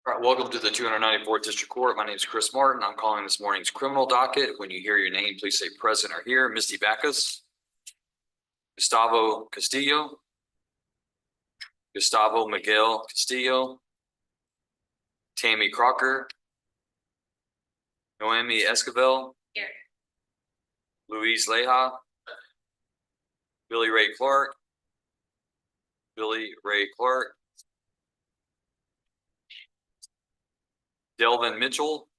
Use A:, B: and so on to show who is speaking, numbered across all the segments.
A: All right, welcome to the 294th District Court. My name is Chris Martin. I'm calling this morning's criminal docket. When you hear your name, please say present or here. Misty Backus, Gustavo Castillo, Gustavo Miguel Castillo, Tammy Crocker, Noemi Esquivel,
B: here,
A: Luis Leja, Billy Ray Clark, Delvin Mitchell,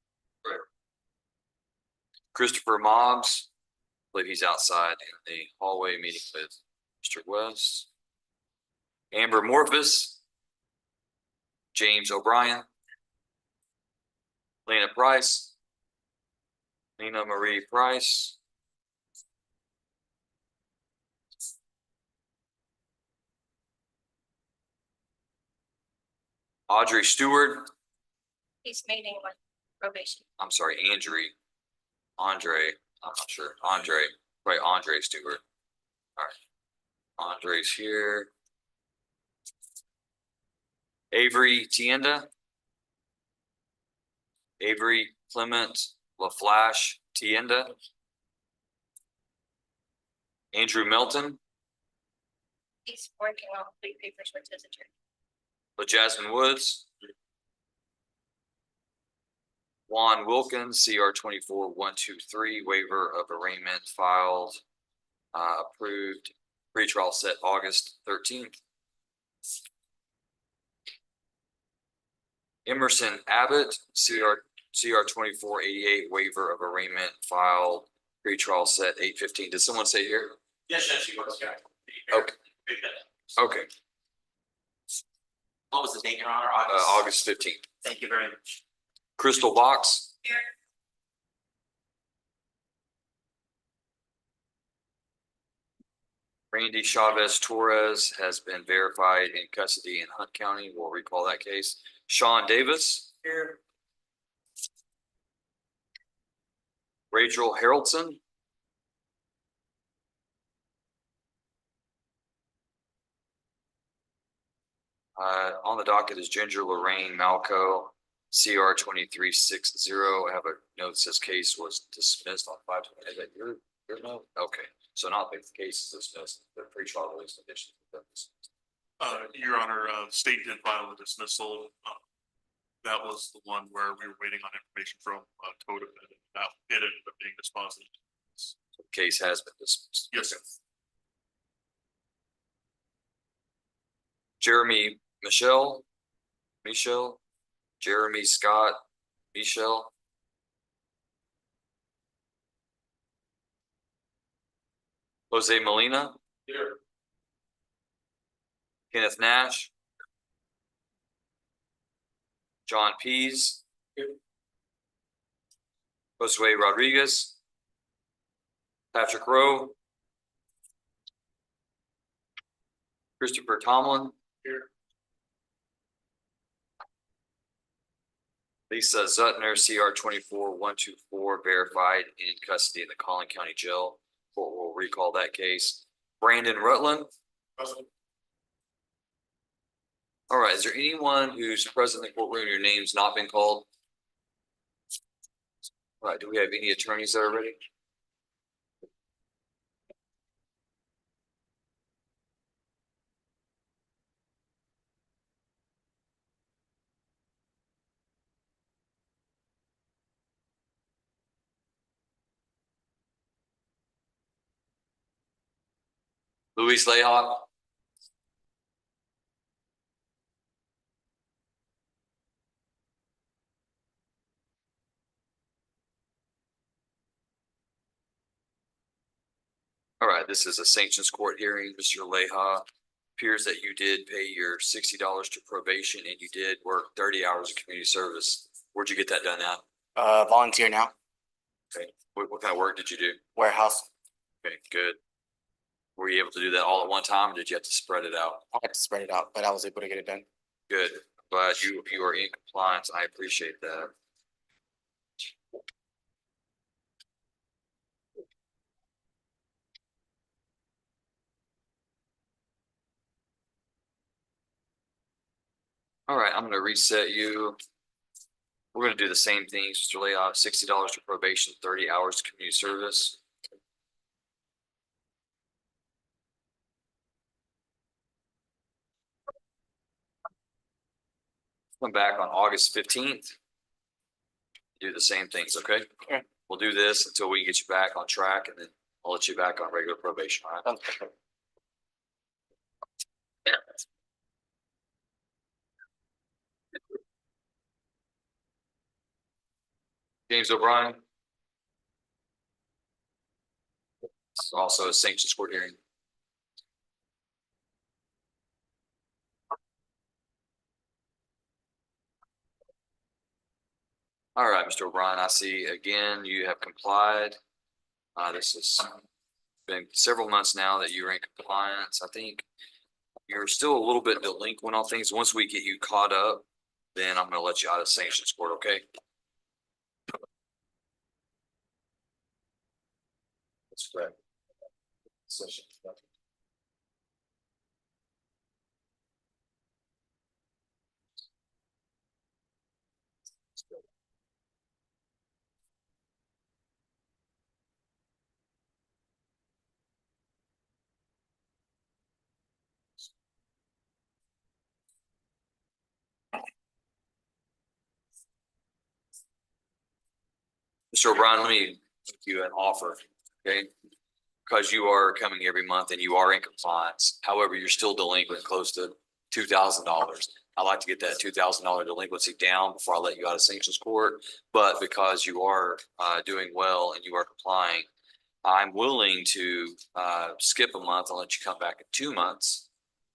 A: Christopher Mobbs, I believe he's outside in the hallway meeting with Mr. West, Amber Morphus, James O'Brien, Lena Marie Price, Audrey Stewart.
B: he's meeting with probation.
A: I'm sorry, Andre. I'm not sure. Right, Andre Stewart. All right. Andre's here. Avery Tienda. Avery Clement LaFlash Tienda. Andrew Melton.
B: He's working on plea papers with his attorney.
A: Jasmine Woods. Juan Wilkins, CR 24123, waiver of arraignment filed, approved, pretrial set August 13th. Emerson Abbott, CR 2488, waiver of arraignment filed, pretrial set 8/15. Did someone say here?
C: Yes, she was.
A: Okay. Okay.
C: What was the date, Your Honor?
A: August 15th.
C: Thank you very much.
A: Crystal Box.
B: Here,
A: Randy Chavez Torres has been verified in custody in Hunt County. We'll recall that case. Sean Davis.
C: Here.
A: Rachel Haroldson. On the docket is Ginger Lorraine Malco, CR 2360. I have a note that says case was dismissed on 5/20. Is that your note? Okay, so not the case is dismissed, the pretrial release conditions.
D: Your Honor, state did file a dismissal. That was the one where we were waiting on information from Totem, and that it ended up being dispositive.
A: So the case has been dismissed.
D: Yes, sir.
A: Jeremy Jeremy Scott Michelle. Jose Molina.
C: Here.
A: Kenneth Nash. John Pease.
C: Here.
A: Josue Rodriguez. Patrick Rowe. Christopher Tomlin.
C: Here.
A: Lisa Zutner, CR 24124, verified in custody in the Collin County Jail. We'll recall that case. Brandon Rutland.
C: Present.
A: All right, is there anyone who's present in the courtroom, your name's not been called? All right, do we have any attorneys that are ready? Luis Leja. All right, this is a sanctions court hearing. Mr. Leja, appears that you did pay your $60 to probation and you did work 30 hours of community service. Where'd you get that done at?
E: Volunteer now.
A: Okay, what kind of work did you do?
E: Warehouse.
A: Okay, good. Were you able to do that all at one time, or did you have to spread it out?
E: I had to spread it out, but I was able to get it done.
A: Good. Glad you are in compliance. I appreciate that. All right, I'm going to reset you. We're gonna do the same things, Mr. Layoff, $60 to probation, 30 hours to community service. Come back on August 15th. Do the same things, okay?
E: Okay.
A: We'll do this until we get you back on track and then I'll let you back on regular probation, all right?
E: Sounds good.
A: James O'Brien. This is also a sanctions court hearing. All right, Mr. O'Brien, I see again, you have complied. This has been several months now that you're in compliance. I think you're still a little bit delinquent on things. Once we get you caught up, then I'm gonna let you out of sanctions court, okay? That's correct. Mr. O'Brien, let me make you an offer, okay? Because you are coming every month and you are in compliance. However, you're still delinquent close to $2,000. I'd like to get that $2,000 delinquency down before I let you out of sanctions court. But because you are doing well and you are complying, I'm willing to skip a month and let you come back in 2 months.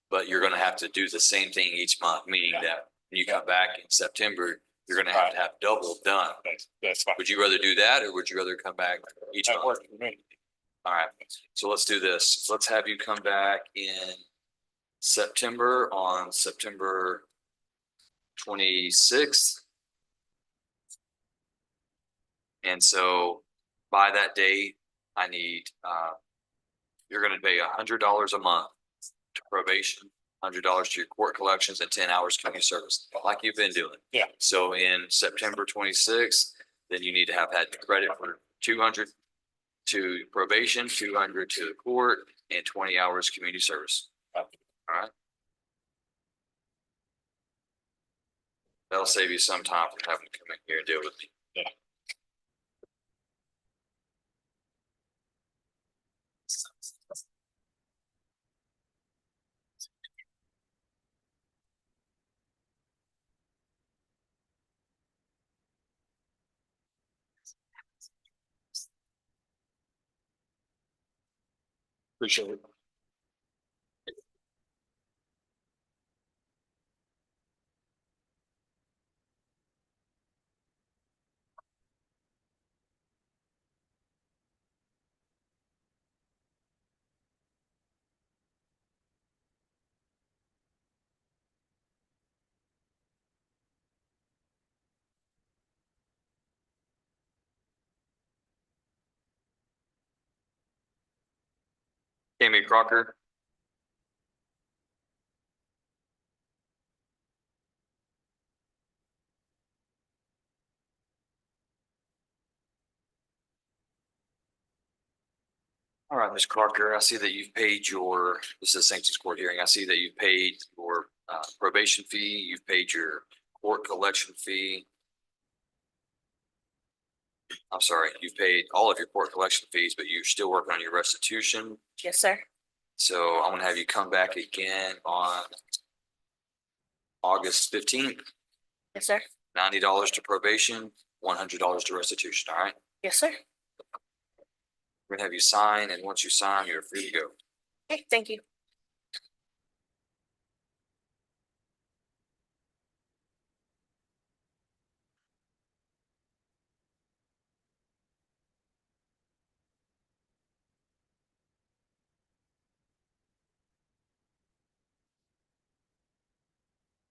A: But you're gonna have to do the same thing each month, meaning that when you come back in September, you're gonna have to have double done.
E: That's fine.
A: Would you rather do that or would you rather come back each
E: That
A: month?
E: works for me.
A: All right, so let's do this. Let's have you come back in September on September 26th. And so by that date, I need, you're gonna pay $100 a month to probation, $100 to your court collections and 10 hours community service, like you've been doing.
E: Yeah.
A: So in September 26th, then you need to have had credit for 200 to probation, 200 to the court, and 20 hours community service. All right. That'll save you some time from having to come in here and deal with me.
E: Yeah.
A: Appreciate it. Amy Crocker. All right, Ms. Crocker, I see that you've paid your, this is a sanctions court hearing. I see that you've paid your probation fee, you've paid your court collection fee. I'm sorry, you've paid all of your court collection fees, but you're still working on your restitution.
B: Yes, sir.
A: So I'm gonna have you come back again on August 15th,
B: Yes, sir.
A: $90 to probation, $100 to restitution, all right?
B: Yes, sir.
A: We're gonna have you sign, and once you sign, you're free to go.
B: Okay, thank you.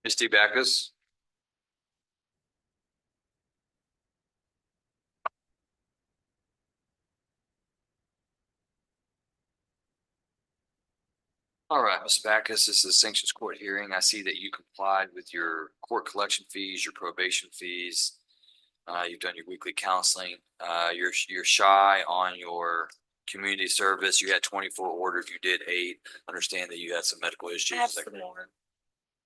A: Misty Backus. All right, Ms. Backus, this is a sanctions court hearing. I see that you complied with your court collection fees, your probation fees. You've done your weekly counseling. You're shy on your community service. You had 24 orders. You did 8. Understand that you had some medical issues.
B: I have
A: Is that
B: some
A: correct?
B: more.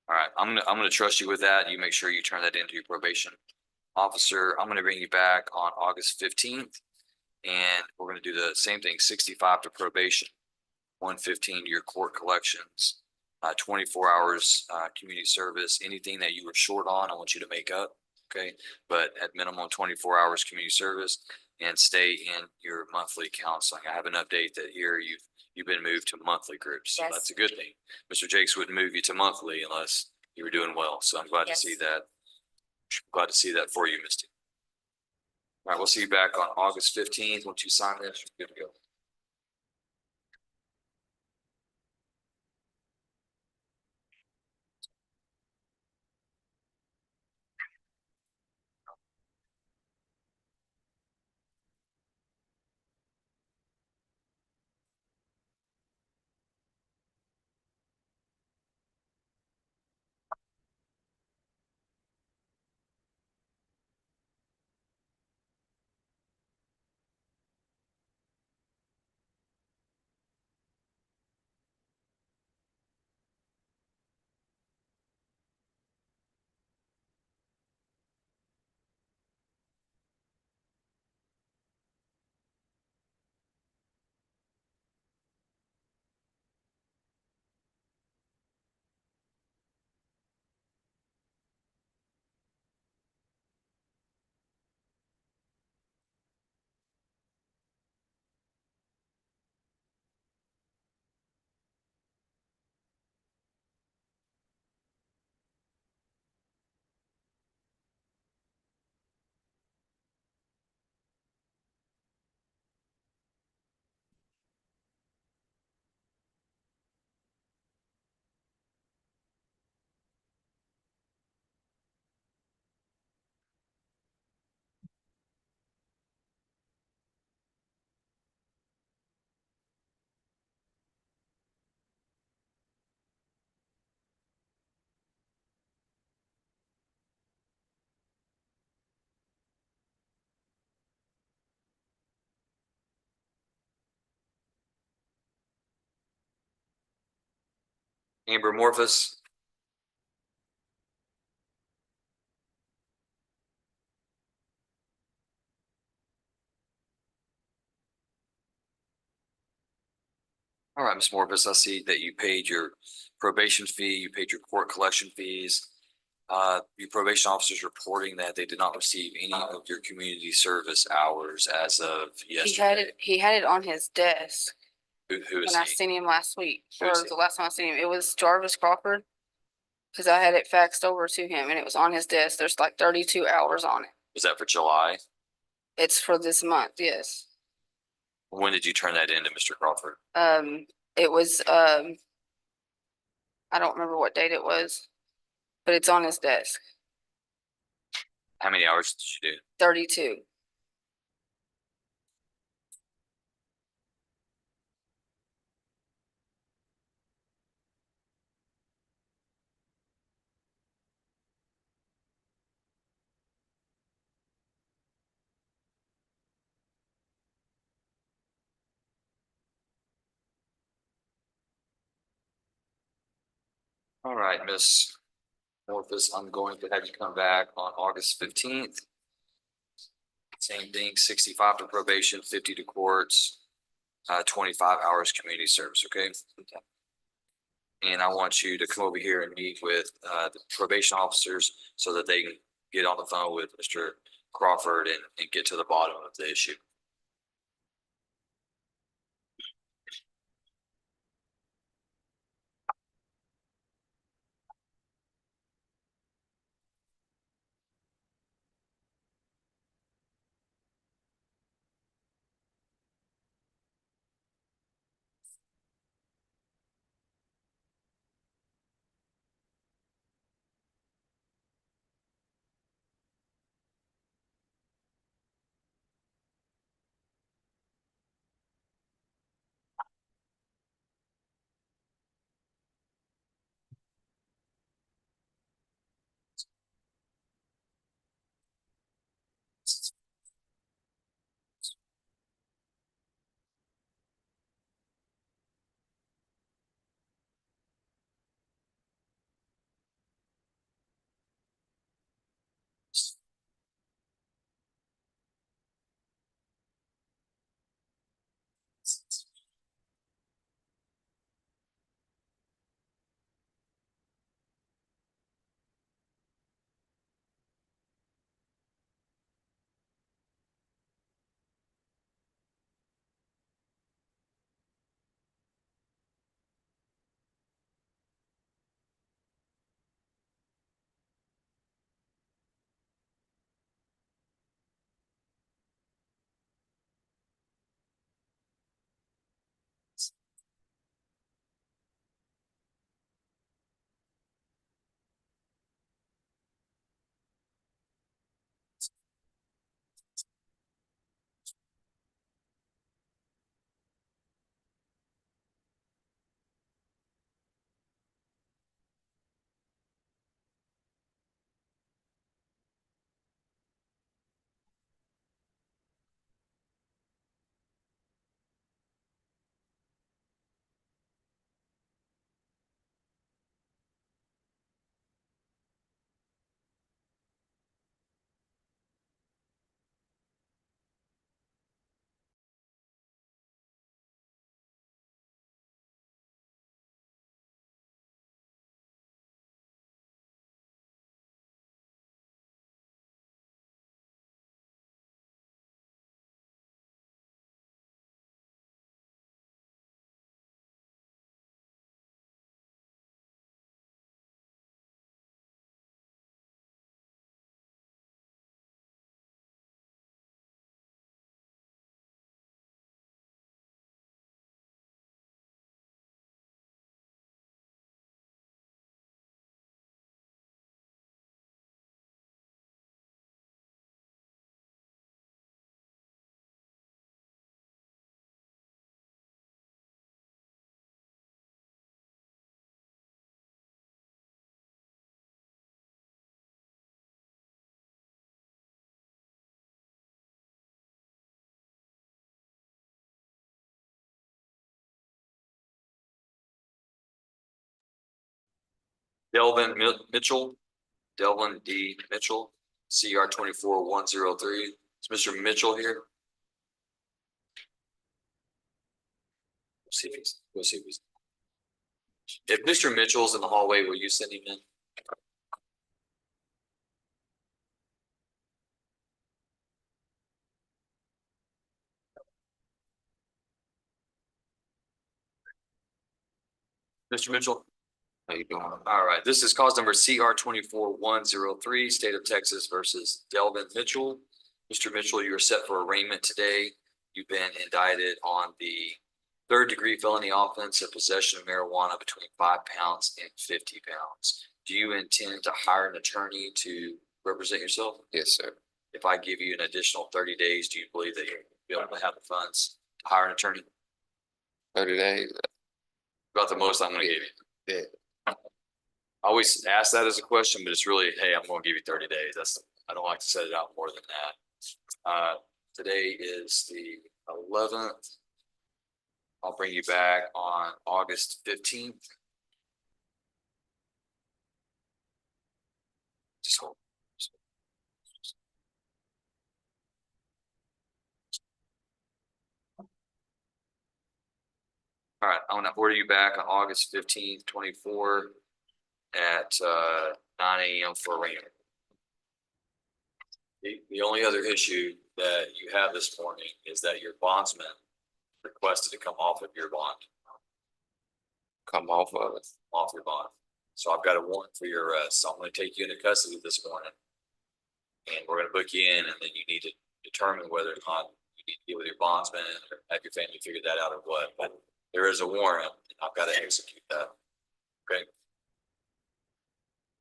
A: All right, I'm gonna trust you with that. You make sure you turn that into your probation officer. I'm gonna bring you back on August 15th. And we're gonna do the same thing, 65 to probation, 115 to your court collections, 24 hours, community service. Anything that you were short on, I want you to make up, okay? But at minimum 24 hours community service and stay in your monthly counseling. I have an update that here you've been moved to monthly groups. So
B: Yes.
A: that's a good thing. Mr. Jakes wouldn't move you to monthly unless you were doing well. So I'm glad to
B: Yes.
A: see that. Glad to see that for you, Misty. All right, we'll see you back on August 15th. Once you sign this, you're good to go. Amber Morphus. All right, Ms. Morphus, I see that you paid your probation fee, you paid your court collection fees. Your probation officer's reporting that they did not receive any of your community service hours as of yesterday.
F: He had it on his desk
A: Who is
F: when I
A: he?
F: seen him last week,
A: Who
F: or
A: is he?
F: the last time I seen him. It was Jarvis Crawford. Cause I had it faxed over to him and it was on his desk. There's like 32 hours on it.
A: Was that for July?
F: It's for this month, yes.
A: When did you turn that in to Mr. Crawford?
F: It was, I don't remember what date it was, but it's on his desk,
A: How many hours did you do?
F: 32.
A: All right, Ms. Morphus, I'm going to have you come back on August 15th. Same thing, 65 to probation, 50 to courts, 25 hours community service, okay? And I want you to come over here and meet with the probation officers so that they can get on the phone with Mr. Crawford and get to the bottom of the issue. Mitchell, Delvin D. Mitchell, CR 24-103. Is Mr. Mitchell here? We'll see if he's. If Mr. Mitchell's in the hallway, will you send him in? Mr. Mitchell? How you doing? All right, this is cause number CR 24-103, State of Texas versus Delvin Mitchell. Mr. Mitchell, you are set for arraignment today. You've been indicted on the third-degree felony offense of possession of marijuana between 5 pounds and 50 pounds. Do you intend to hire an attorney to represent yourself?
E: Yes, sir.
A: If I give you an additional 30 days, do you believe that you'll be able to have the funds to hire an attorney?
E: 30 days.
A: About the most I'm gonna give you.
E: Yeah.
A: I always ask that as a question, but it's really, hey, I'm gonna give you 30 days. I don't like to set it out more than that. Today is the 11th. I'll bring you back on August 15th. Just hold. All right, I'm gonna order you back on August 15th, 24 at 9 a.m. for arraignment. The only other issue that you have this morning is that your bondsman requested to come off of your bond,
E: Come off of it.
A: off your bond. So I've got a warrant for your arrest. So I'm gonna take you into custody this morning. And we're gonna book you in, and then you need to determine whether or not you need to get with your bondsman or have your family figure that out or what. But there is a warrant, and I've got to execute that. Okay?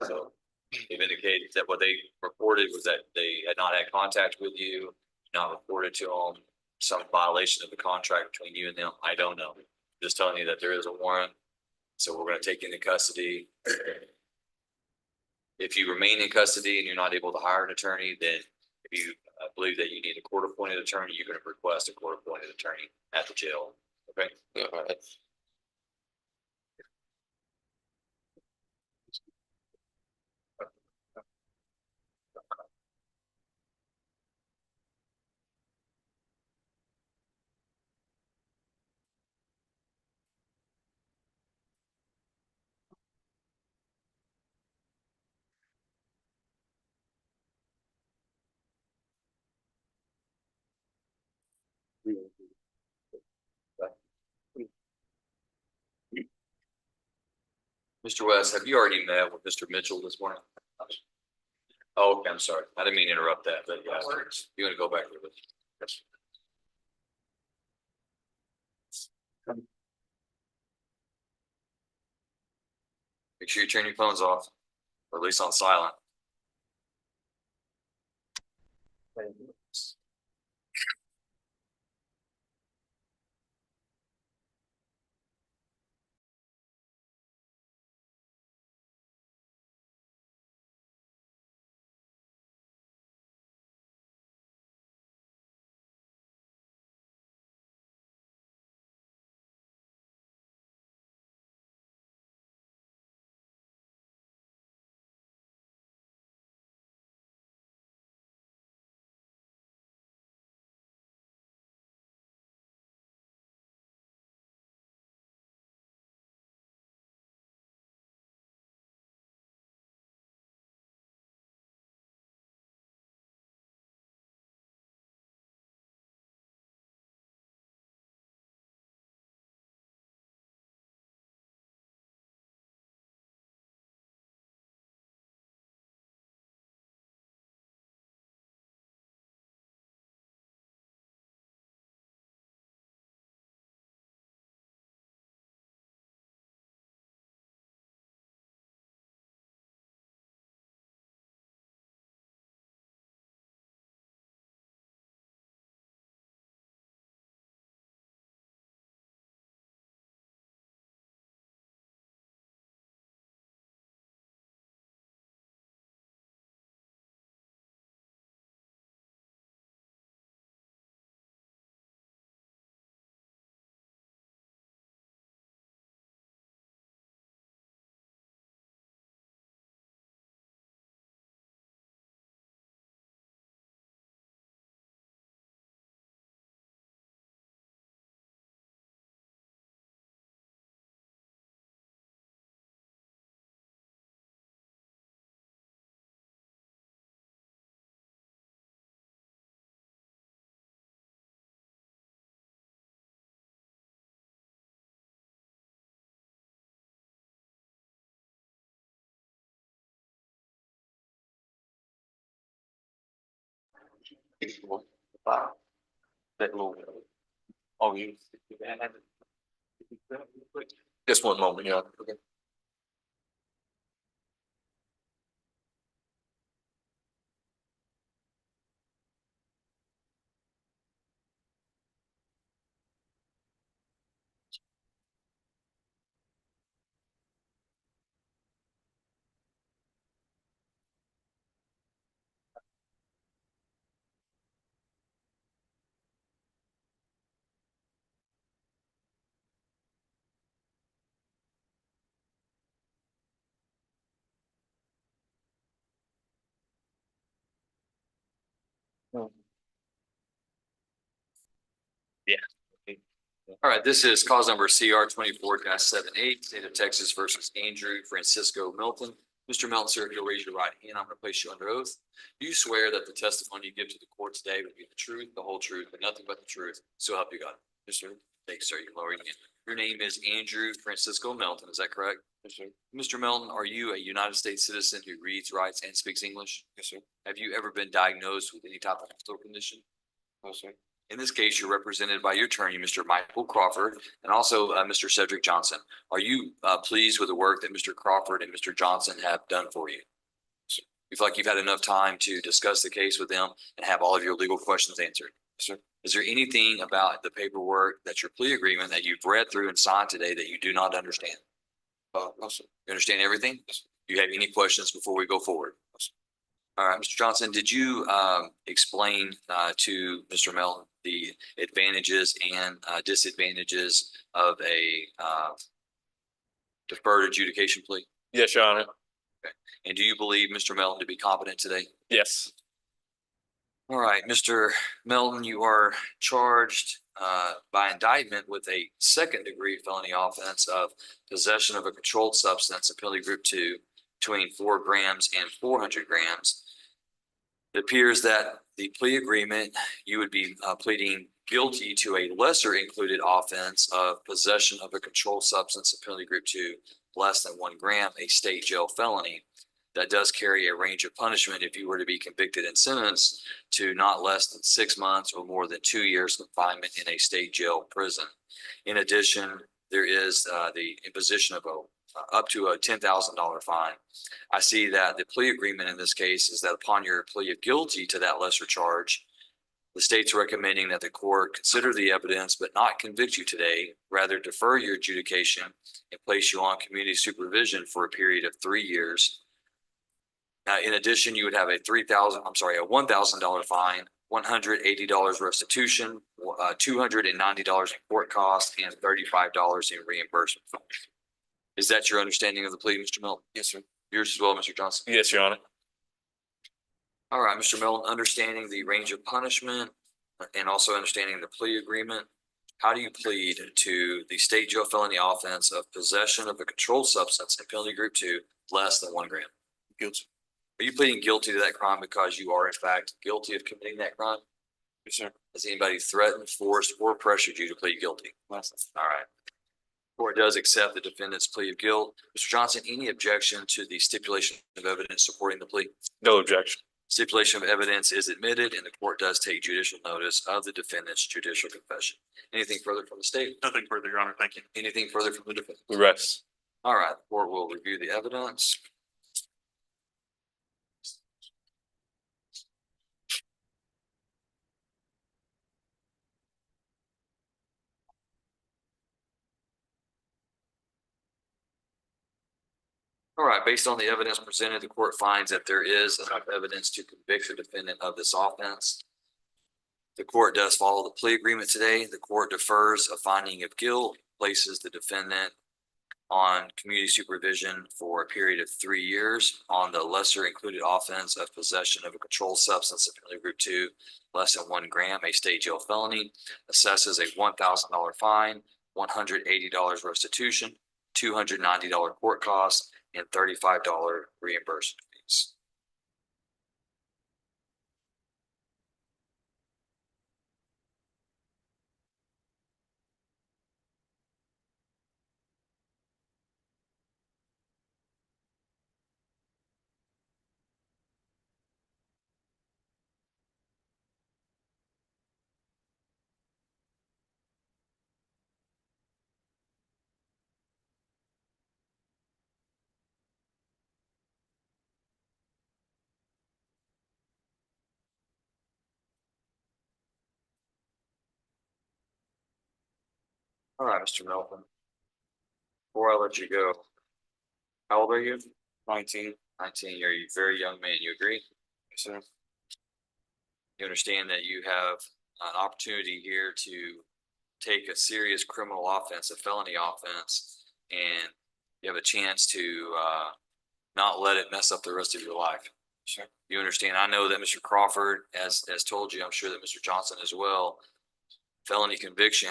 A: So they've indicated that what they reported was that they had not had contact with you, not reported to them some violation of the contract between you and them. I don't know. Just telling you that there is a warrant. So we're gonna take you into custody. If you remain in custody and you're not able to hire an attorney, then if you believe that you need a court-appointed attorney, you're gonna request a court-appointed attorney at the jail. Okay?
E: All right.
A: Mr. West, have you already met with Mr. Mitchell this morning? Oh, okay, I'm sorry. I didn't mean to interrupt that, but yeah, you want to go back there with. Make sure you turn your phones off, or at least on silent.
E: That little. Oh, you.
A: Just one moment, yeah. Okay. All right, this is cause number CR 24-78, State of Texas versus Andrew Francisco Milton. Mr. Milton, sir, if you'll raise your right hand, I'm going to place you under oath. Do you swear that the testimony you give to the court today will be the truth, the whole truth, and nothing but the truth? So help you God. Yes, sir. Thank you, sir. You can lower your hand. Your name is Andrew Francisco Milton, is that correct? Yes, sir. Mr. Milton, are you a United States citizen who reads, writes, and speaks English? Yes, sir. Have you ever been diagnosed with any type of mental condition? No, sir. In this case, you're represented by your attorney, Mr. Michael Crawford, and also Mr. Cedric Johnson. Are you pleased with the work that Mr. Crawford and Mr. Johnson have done for you? You feel like you've had enough time to discuss the case with them and have all of your legal questions answered? Sir. Is there anything about the paperwork that your plea agreement that you've read through and signed today that you do not understand? No, sir. You understand everything? Yes. Do you have any questions before we go forward? Yes. All right, Mr. Johnson, did you explain to Mr. Melton the advantages and disadvantages of a deferred adjudication plea?
E: Yes, Your Honor.
A: And do you believe Mr. Melton to be competent today?
E: Yes.
A: All right, Mr. Melton, you are charged by indictment with a second-degree felony offense of possession of a controlled substance, a penalty group 2, between 4 grams and 400 grams. It appears that the plea agreement, you would be pleading guilty to a lesser included offense of possession of a controlled substance, a penalty group 2, less than 1 gram, a state jail felony. That does carry a range of punishment if you were to be convicted and sentenced to not less than 6 months or more than 2 years confinement in a state jail prison. In addition, there is the imposition of up to a $10,000 fine. I see that the plea agreement in this case is that upon your plea of guilty to that lesser charge, the state's recommending that the court consider the evidence but not convict you today, rather defer your adjudication and place you on community supervision for a period of 3 years. Now, in addition, you would have a $1,000 fine, $180 restitution, $290 in court costs, and $35 in reimbursement. Is that your understanding of the plea, Mr. Milton? Yes, sir. Yours as well, Mr. Johnson?
E: Yes, Your Honor.
A: All right, Mr. Milton, understanding the range of punishment and also understanding the plea agreement, how do you plead to the state jail felony offense of possession of a controlled substance in penalty group 2 less than 1 gram? Guilty. Are you pleading guilty to that crime because you are in fact guilty of committing that crime? Yes, sir. Has anybody threatened, forced, or pressured you to plead guilty? Yes. All right. Court does accept the defendant's plea of guilt. Mr. Johnson, any objection to the stipulation of evidence supporting the plea?
E: No objection.
A: Stipulation of evidence is admitted and the court does take judicial notice of the defendant's judicial confession. Anything further from the state?
D: Nothing further, Your Honor. Thank you.
A: Anything further from the defendant?
E: We rest.
A: All right, the court will review the evidence. All right, based on the evidence presented, the court finds that there is enough evidence to convict the defendant of this offense. The court does follow the plea agreement today. The court defers a finding of guilt, places the defendant on community supervision for a period of 3 years on the lesser included offense of possession of a controlled substance of penalty group 2, less than 1 gram, a state jail felony, assesses a $1,000 fine, $180 restitution, $290 court costs, and $35 reimbursement fees. All right, Mr. Melvin. Before I let you go, how old are you? 19. 19, you're a very young man, you agree? Yes, sir. You understand that you have an opportunity here to take a serious criminal offense, a felony offense, and you have a chance to not let it mess up the rest of your life. Sure. You understand? I know that Mr. Crawford has told you, I'm sure that Mr. Johnson as well, felony conviction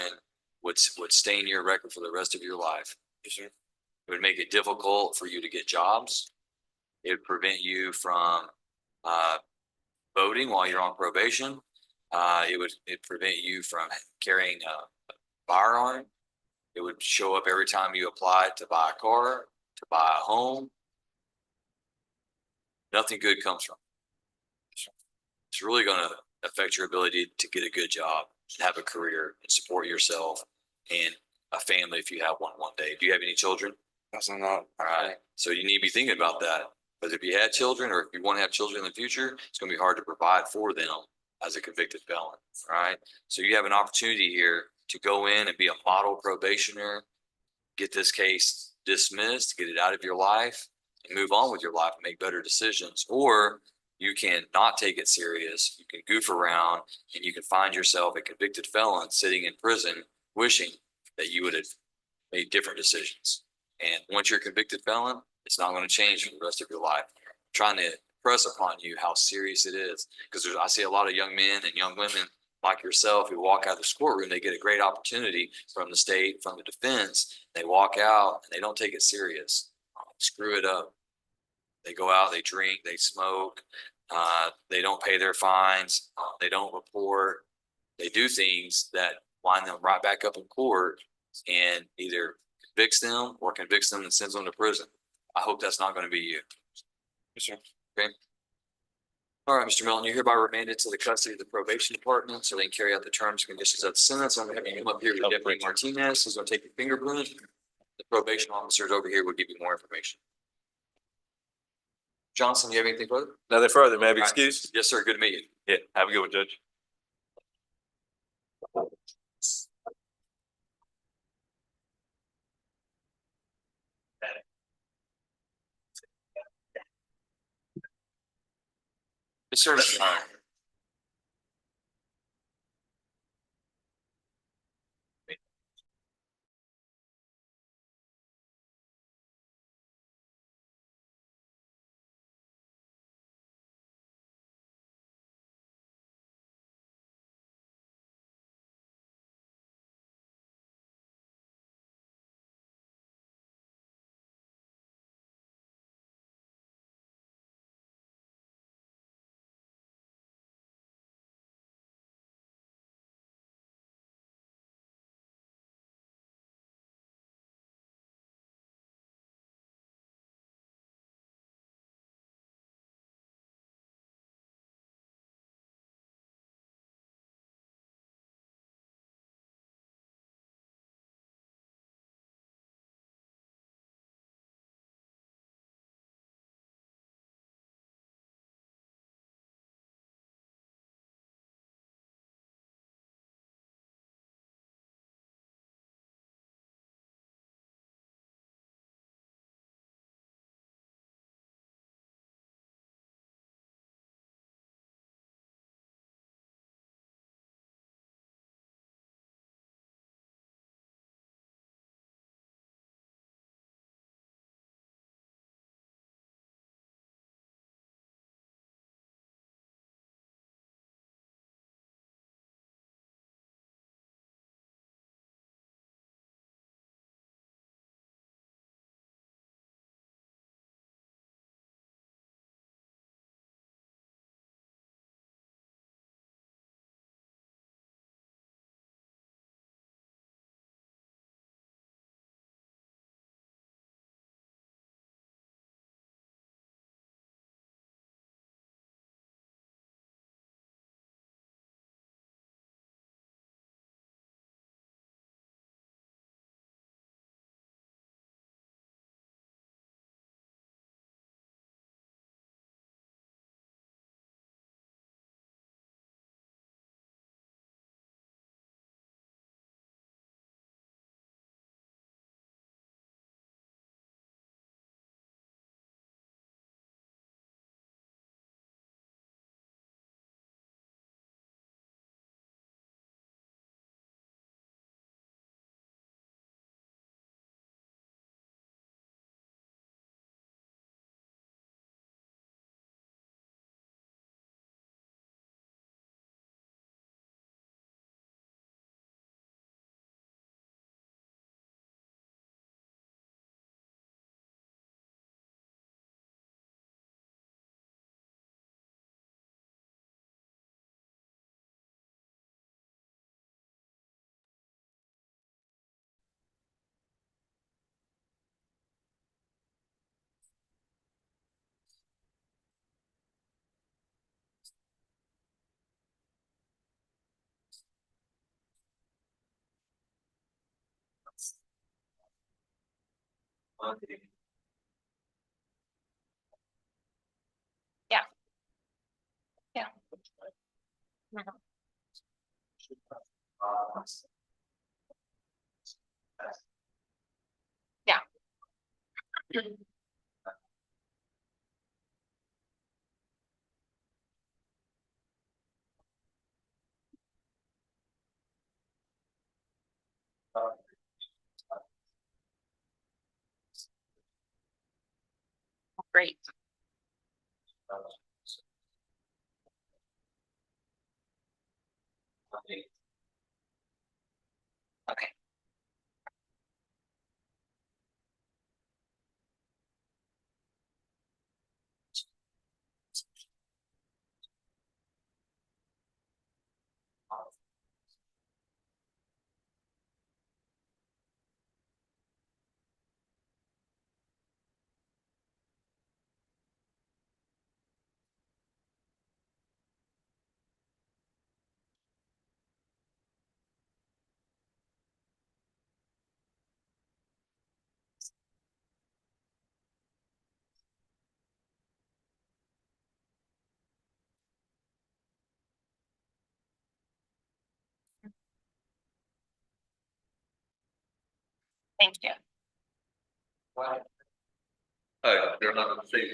A: would stain your record for the rest of your life. Yes, sir. It would make it difficult for you to get jobs. It would prevent you from voting while you're on probation. It would prevent you from carrying a firearm. It would show up every time you applied to buy a car, to buy a home. Nothing good comes from it. It's really going to affect your ability to get a good job, have a career, and support yourself and a family if you have one day. Do you have any children? Absolutely not. All right. So you need to be thinking about that. Because if you had children or if you want to have children in the future, it's going to be hard to provide for them as a convicted felon. All right. So you have an opportunity here to go in and be a model probationer, get this case dismissed, get it out of your life, and move on with your life and make better decisions. Or you can not take it serious. You can goof around and you can find yourself a convicted felon sitting in prison, wishing that you would have made different decisions. And once you're a convicted felon, it's not going to change for the rest of your life. I'm trying to press upon you how serious it is, because I see a lot of young men and young women like yourself who walk out of the courtroom. They get a great opportunity from the state, from the defense. They walk out and they don't take it serious. Screw it up. They go out, they drink, they smoke. They don't pay their fines. They don't report. They do things that wind them right back up in court and either convicts them and sends them to prison. I hope that's not going to be you. Yes, sir. Okay. All right, Mr. Milton, you're hereby remanded to the custody of the probation department so they can carry out the terms and conditions of the sentence. I'm going to have you come up here with Deputy Martinez. He's going to take your fingerprint. The probation officers over here will give you more information. Johnson, you have anything further?
E: Nothing further, may I have
A: All right.
E: excuse?
A: Yes, sir. Good to meet you.
E: Yeah, have a good one, Judge.
A: Yes, sir. All right.
B: Yeah. Yeah. Yeah. Great. Okay. Thank you.
A: They're not gonna say.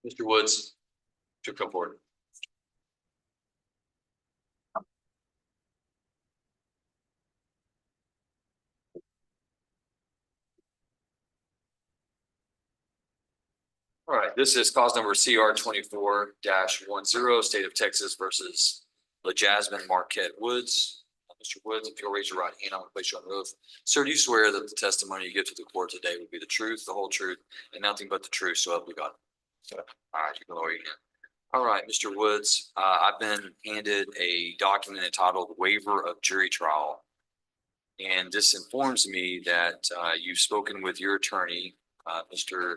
A: Mr. Woods, to come forward. All right, this is cause number CR 24-10, State of Texas versus LaJasmine Marquette Woods. Mr. Woods, if you'll raise your right hand, I'll place you on oath. Sir, do you swear that the testimony you give to the court today will be the truth, the whole truth, and nothing but the truth, so help you God? All right, you can lower your hand. All right, Mr. Woods, I've been handed a document entitled Waiver of Jury Trial. And this informs me that you've spoken with your attorney, Mr.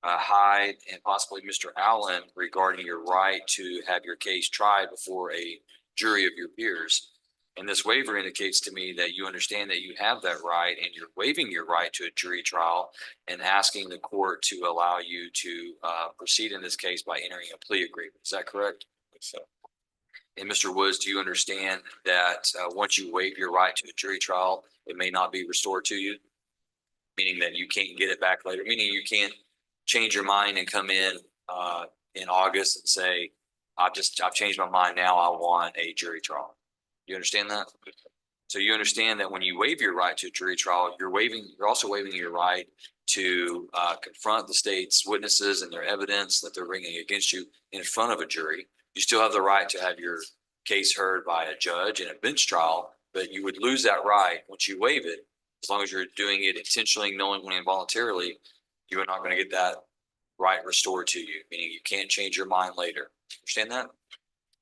A: Hyde, and possibly Mr. Allen regarding your right to have your case tried before a jury of your peers. And this waiver indicates to me that you understand that you have that right and you're waiving your right to a jury trial and asking the court to allow you to proceed in this case by entering a plea agreement. Is that correct? So. And Mr. Woods, do you understand that once you waive your right to a jury trial, it may not be restored to you? Meaning that you can't get it back later, meaning you can't change your mind and come in August and say, I've changed my mind now, I want a jury trial. You understand that? So you understand that when you waive your right to a jury trial, you're also waiving your right to confront the state's witnesses and their evidence that they're bringing against you in front of a jury. You still have the right to have your case heard by a judge in a bench trial, but you would lose that right once you waive it. As long as you're doing it intentionally, knowingly, and voluntarily, you are not going to get that right restored to you, meaning you can't change your mind later. Understand that?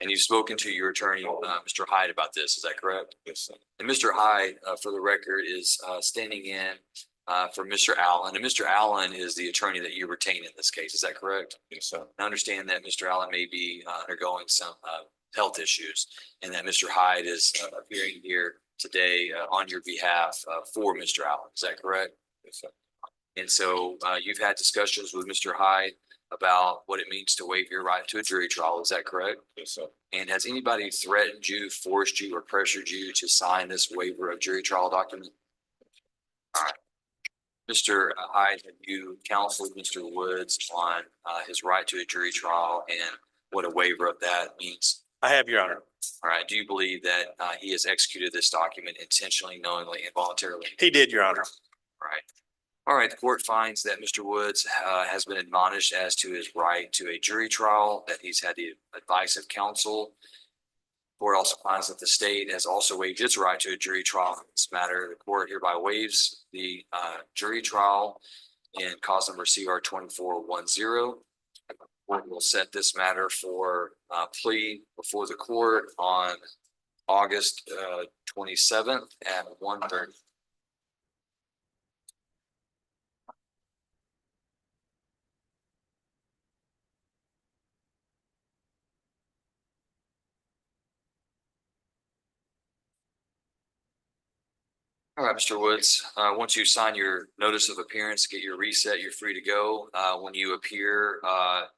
A: And you've spoken to your attorney, Mr. Hyde, about this. Is that correct? Yes. And Mr. Hyde, for the record, is standing in for Mr. Allen. And Mr. Allen is the attorney that you retain in this case. Is that correct? Yes, sir. I understand that Mr. Allen may be undergoing some health issues and that Mr. Hyde is appearing here today on your behalf for Mr. Allen. Is that correct? Yes, sir. And so you've had discussions with Mr. Hyde about what it means to waive your right to a jury trial. Is that correct? Yes, sir. And has anybody threatened you, forced you, or pressured you to sign this waiver of jury trial document? All right. Mr. Hyde, have you counseled Mr. Woods on his right to a jury trial and what a waiver of that means?
E: I have, Your Honor.
A: All right. Do you believe that he has executed this document intentionally, knowingly, and voluntarily?
E: He did, Your Honor.
A: All right. All right, the court finds that Mr. Woods has been admonished as to his right to a jury trial, that he's had the advice of counsel. The court also finds that the state has also waived its right to a jury trial in this matter. The court hereby waives the jury trial in cause number CR 24-10. The court will set this matter for plea before the court on August 27th at 1:30. All right, Mr. Woods, once you sign your notice of appearance, get your reset, you're free to go. When you appear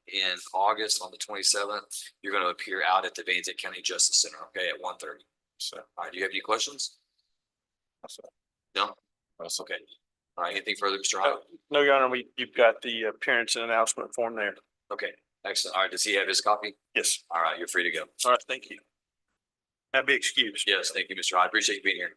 A: in August on the 27th, you're going to appear out at the Van Zandt County Justice Center, okay, at 1:30. So, all right, do you have any questions? No? That's okay. All right, anything further, Mr. Hyde?
E: No, Your Honor, you've got the appearance and announcement form there.
A: Okay, excellent. All right, does he have his copy?
E: Yes.
A: All right, you're free to go.
E: All right, thank you. Be excused.
A: Yes, thank you, Mr. Hyde. Appreciate you being here.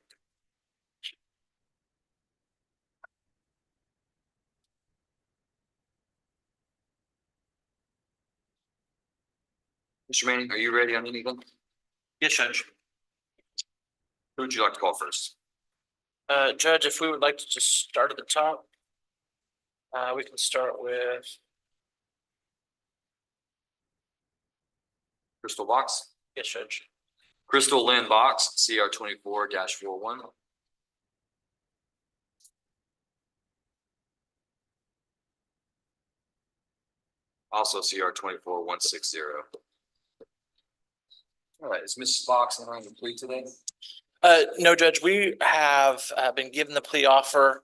A: Mr. Manning, are you ready on anything?
C: Yes, Judge.
A: Who would you like to call first?
C: Judge, if we would like to just start at the top, we can start with
A: Crystal Box?
C: yes, Judge.
A: Crystal Lynn Box, CR 24-41. Also CR 24-160. All right, is Mrs. Box entering the plea today?
G: No, Judge, we have been given the plea offer.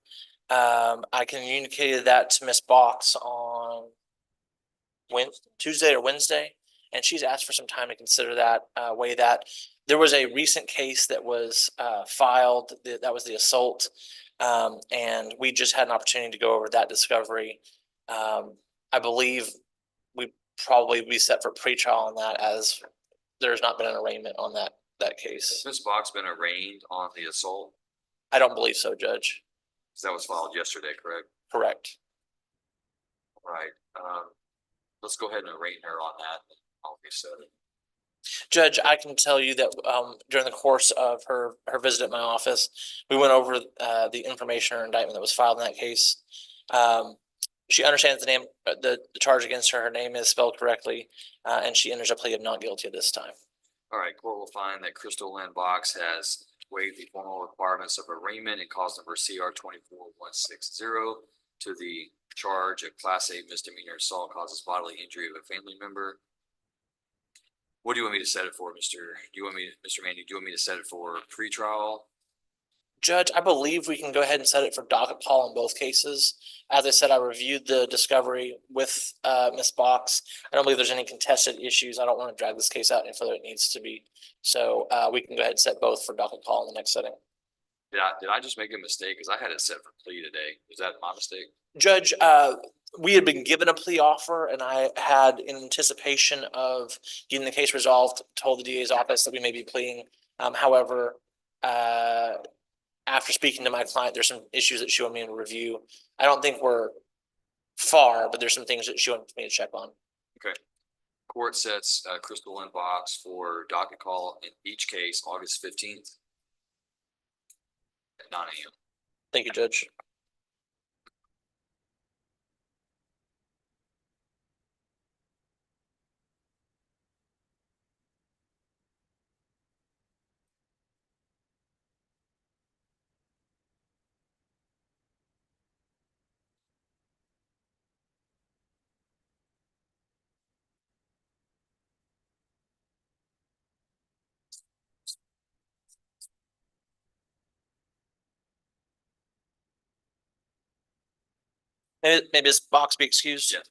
G: I communicated that to Ms. Box on Tuesday or Wednesday, and she's asked for some time to consider that, weigh that. There was a recent case that was filed, that was the assault, and we just had an opportunity to go over that discovery. I believe we probably be set for pretrial on that, as there's not been an arraignment on that
A: Has
G: case.
A: Ms. Box been arraigned on the assault?
G: I don't believe so, Judge.
A: 'Cause that was filed yesterday, correct?
G: Correct.
A: Right, let's go ahead and arraign her on that. I'll reset it.
G: Judge, I can tell you that during the course of her visit at my office, we went over the information or indictment that was filed in that case. She understands the name, the charge against her. Her name is spelled correctly, and she enters a plea of not guilty at this time.
A: All right, court will find that Crystal Lynn Box has waived the formal requirements of arraignment and cause number CR 24160 to the charge of Class A misdemeanor assault causes bodily injury of a family member. What do you want me to set it for, Mr. Mandy, do you want me to set it for pretrial?
G: Judge, I believe we can go ahead and set it for docket call in both cases. As I said, I reviewed the discovery with Ms. Box. I don't believe there's any contested issues. I don't want to drag this case out any further than it needs to be. So we can go ahead and set both for docket call in the next setting.
A: Did I just make a mistake? Cause I had it set for plea today. Was that my mistake?
G: Judge, we had been given a plea offer, and I had, in anticipation of getting the case resolved, told the DA's office that we may be pleading. However, after speaking to my client, there's some issues that she wanted me to review. I don't think we're far, but there's some things that she wanted me to check on.
A: Court sets Crystal Lynn Box for docket call in each case, August 15th. At 9 AM.
G: Thank you, Judge. Maybe this box be excused.
A: Yes.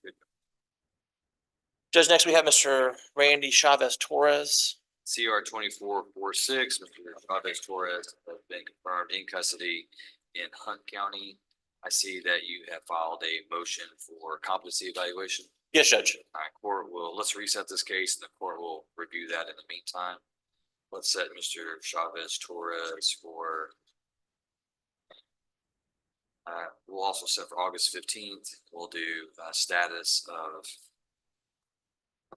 G: Judge, next we have Mr. Randy Chavez Torres.
A: CR 2446, Mr. Chavez Torres has been confirmed in custody in Hunt County. I see that you have filed a motion for competency evaluation.
G: Yes, Judge.
A: All right, let's reset this case and the court will review that in the meantime. Let's set Mr. Chavez Torres for we'll also set for August 15th. We'll do status of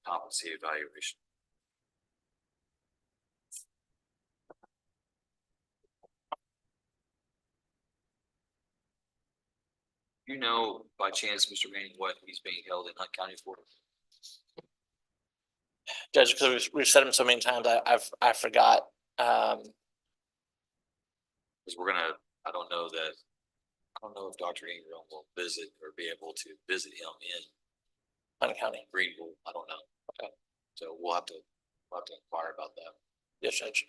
A: competency evaluation. You know, by chance, Mr. Manning, what he's being held in Hunt County for?
G: Judge, because we've said him so many times, I forgot.
A: Because I don't know if Dr. Ingram will visit or be able to visit him in
G: Hunt County.
A: Greenville. I don't know. Okay. So we'll have to inquire about that.
G: Yes, Judge.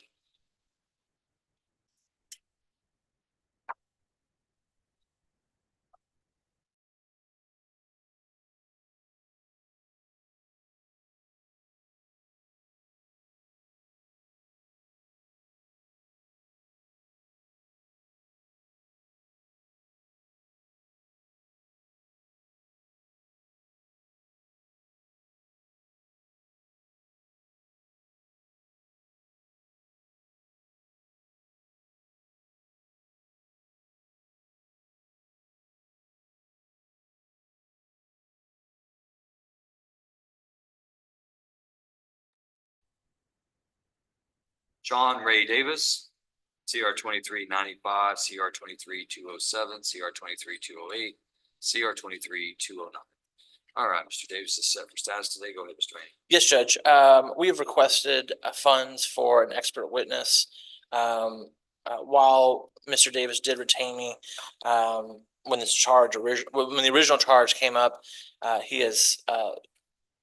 A: John Ray Davis, CR 2395, CR 23207, CR 23208, CR 23209. All right, Mr. Davis is set for status today. Go ahead, Mr. Manning.
G: Yes, Judge. We have requested funds for an expert witness. While Mr. Davis did retain me, when the original charge came up, he has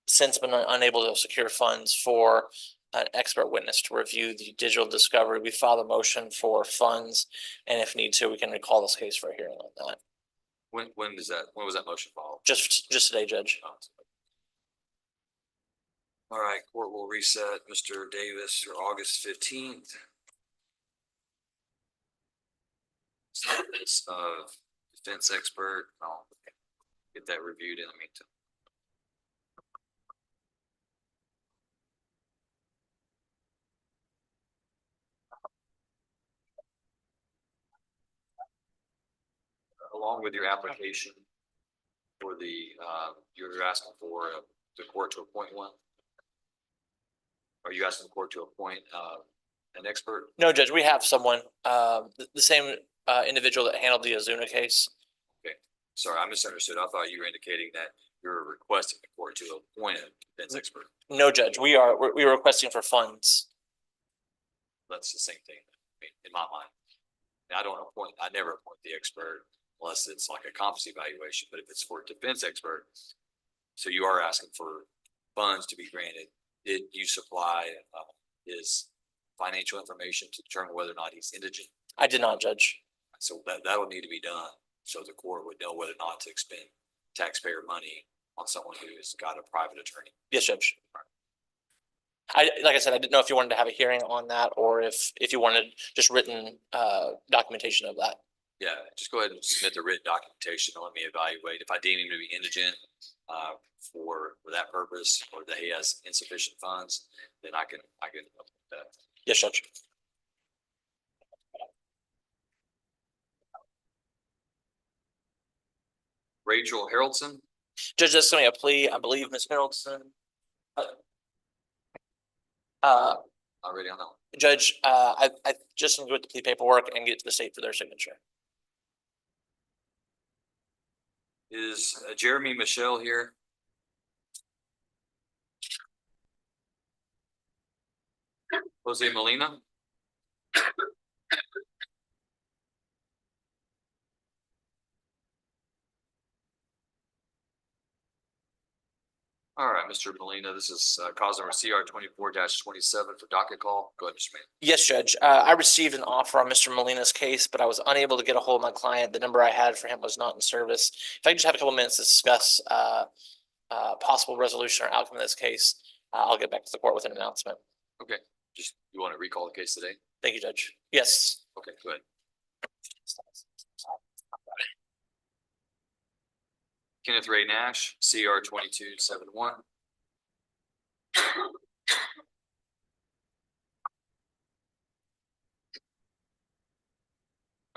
G: since been unable to secure funds for an expert witness to review the digital discovery. We filed a motion for funds, and if need to, we can recall this case for a hearing on that.
A: When was that motion filed?
G: Just today, Judge.
A: All right, court will reset Mr. Davis for August 15th. Status of defense expert. I'll get that reviewed in the meantime. along with your application for the, you're asking for the court to appoint one? Are you asking the court to appoint, an expert?
G: No, Judge, we have someone, the same individual that handled the Azuna case.
A: Sorry, I misunderstood. I thought you were indicating that you're requesting the court to appoint a defense expert.
G: No, Judge, we are requesting for funds.
A: That's the same thing, I mean, in my mind. And I never appoint the expert unless it's like a competency evaluation, but if it's for a defense expert, so you are asking for funds to be granted. Did you supply, his financial information to determine whether or not he's indigent?
G: I did not, Judge.
A: So that would need to be done, so the court would know whether or not to expend taxpayer money on someone who has got a private attorney.
G: Yes, Judge. Like I said, I didn't know if you wanted to have a hearing on that or if you wanted just written documentation of that.
A: Yeah, just go ahead and submit the written documentation and let me evaluate. If I deem him to be indigent, for that purpose, or that he has insufficient funds, then I can,
G: Yes, Judge.
A: Rachel Haroldson,
G: Judge, that's gonna be a plea, I believe, Ms. Haroldson.
A: already on that one.
G: Judge, I just need to go with the plea paperwork and get it to the state for their signature.
A: Is Jeremy Michelle here? Jose Molina? All right, Mr. Molina, this is cause number CR 24-27 for docket call. Go ahead, Mr. Manning.
G: Yes, Judge. I received an offer on Mr. Molina's case, but I was unable to get a hold of my client. The number I had for him was not in service. If I could just have a couple minutes to discuss possible resolution or outcome of this case, I'll get back to the court with an announcement.
A: Okay, just, you want to recall the case today?
G: Thank you, Judge. Yes.
A: Okay, go ahead. Kenneth Ray Nash, CR 2271. All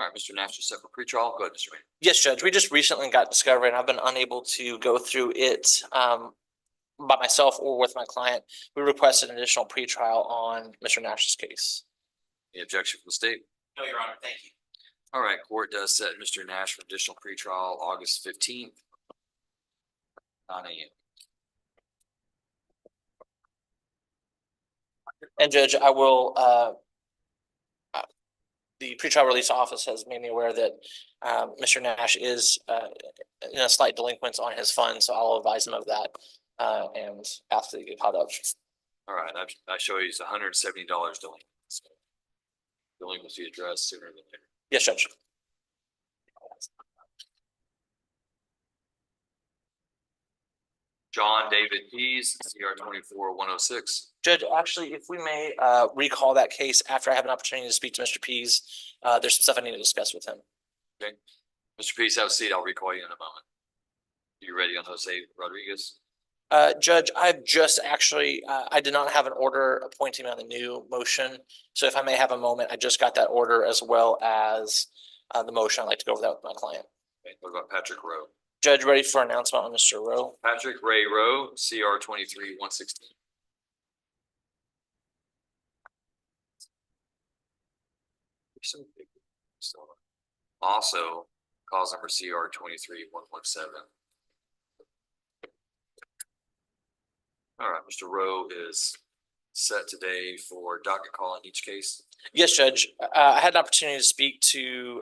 A: right, Mr. Nash is set for pretrial. Go ahead, Mr. Manning.
G: Yes, Judge. We just recently got discovery and I've been unable to go through it by myself or with my client. We requested an additional pretrial on Mr. Nash's case.
A: Any objection from the state?
G: No, Your Honor. Thank you.
A: All right, court does set Mr. Nash for additional pretrial August 15th. 9 a.m.
G: And Judge, I will, the pretrial release office has made me aware that Mr. Nash is in a slight delinquent on his funds, so I'll advise him of that and ask that he get caught up.
A: All right, I show you it's $170 delinquent. So delinquency addressed sooner than later.
G: Yes, Judge.
A: John David Pease, CR 24106.
G: Judge, actually, if we may recall that case after I have an opportunity to speak to Mr. Pease, there's some stuff I need to discuss with him.
A: Okay, Mr. Pease, have a seat. I'll recall you in a moment. You ready on Jose Rodriguez?
G: Judge, I've just actually, I did not have an order appointing me on the new motion. So if I may have a moment, I just got that order as well as the motion. I'd like to go over that with my client.
A: Okay, what about Patrick Rowe?
G: Judge, ready for announcement on Mr. Rowe?
A: Patrick Ray Rowe, CR 23116. Also, cause number CR 23117. All right, Mr. Rowe is set today for docket call in each case.
G: Yes, Judge. I had an opportunity to speak to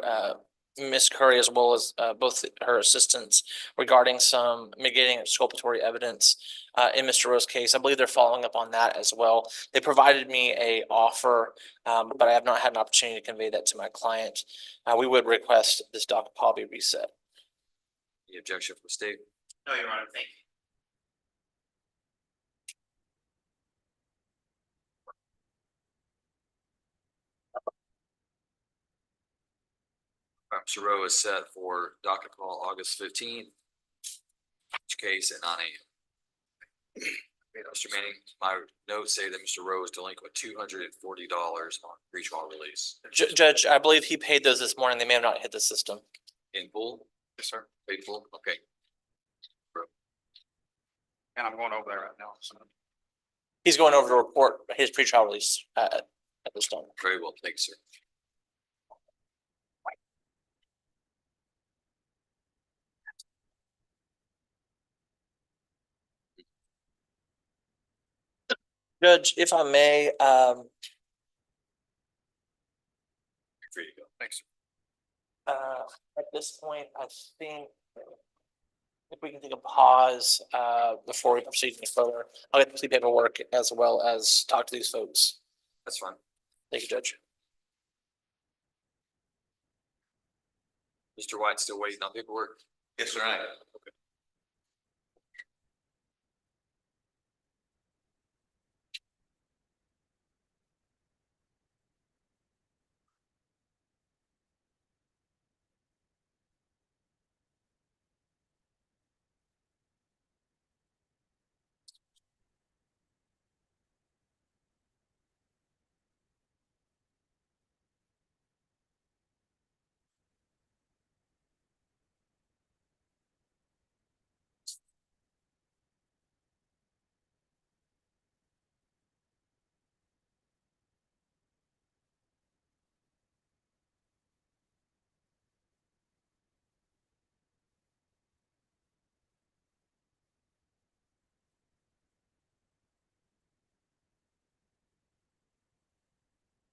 G: Ms. Curry as well as both her assistants regarding some mitigating exculpatory evidence in Mr. Rowe's case. I believe they're following up on that as well. They provided me a offer, but I have not had an opportunity to convey that to my client. We would request this docket call be reset.
A: Any objection from the state?
G: No, Your Honor. Thank you.
A: Mr. Rowe is set for docket call August 15th. Each case at 9 a.m. Mr. Manning, my notes say that Mr. Rowe is delinquent $240 on pretrial release.
G: Judge, I believe he paid those this morning. They may have not hit the system.
A: in full?
E: Yes, sir.
A: Paid full? Okay.
E: And I'm going over there right now, so.
G: He's going over to report his pretrial release at this time.
A: Very well, thanks, sir.
G: Judge, if I may,
A: You're free to go.
E: Thanks.
G: at this point, I think if we can take a pause, before we proceed any further, I'll get the plea paperwork as well as talk to these folks.
A: That's fine.
G: Thank you, Judge.
A: Mr. White still waiting on paperwork?
H: Yes, sir, I am.
A: Okay.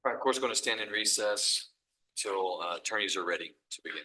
A: All right, court's going to stand in recess till attorneys are ready to begin.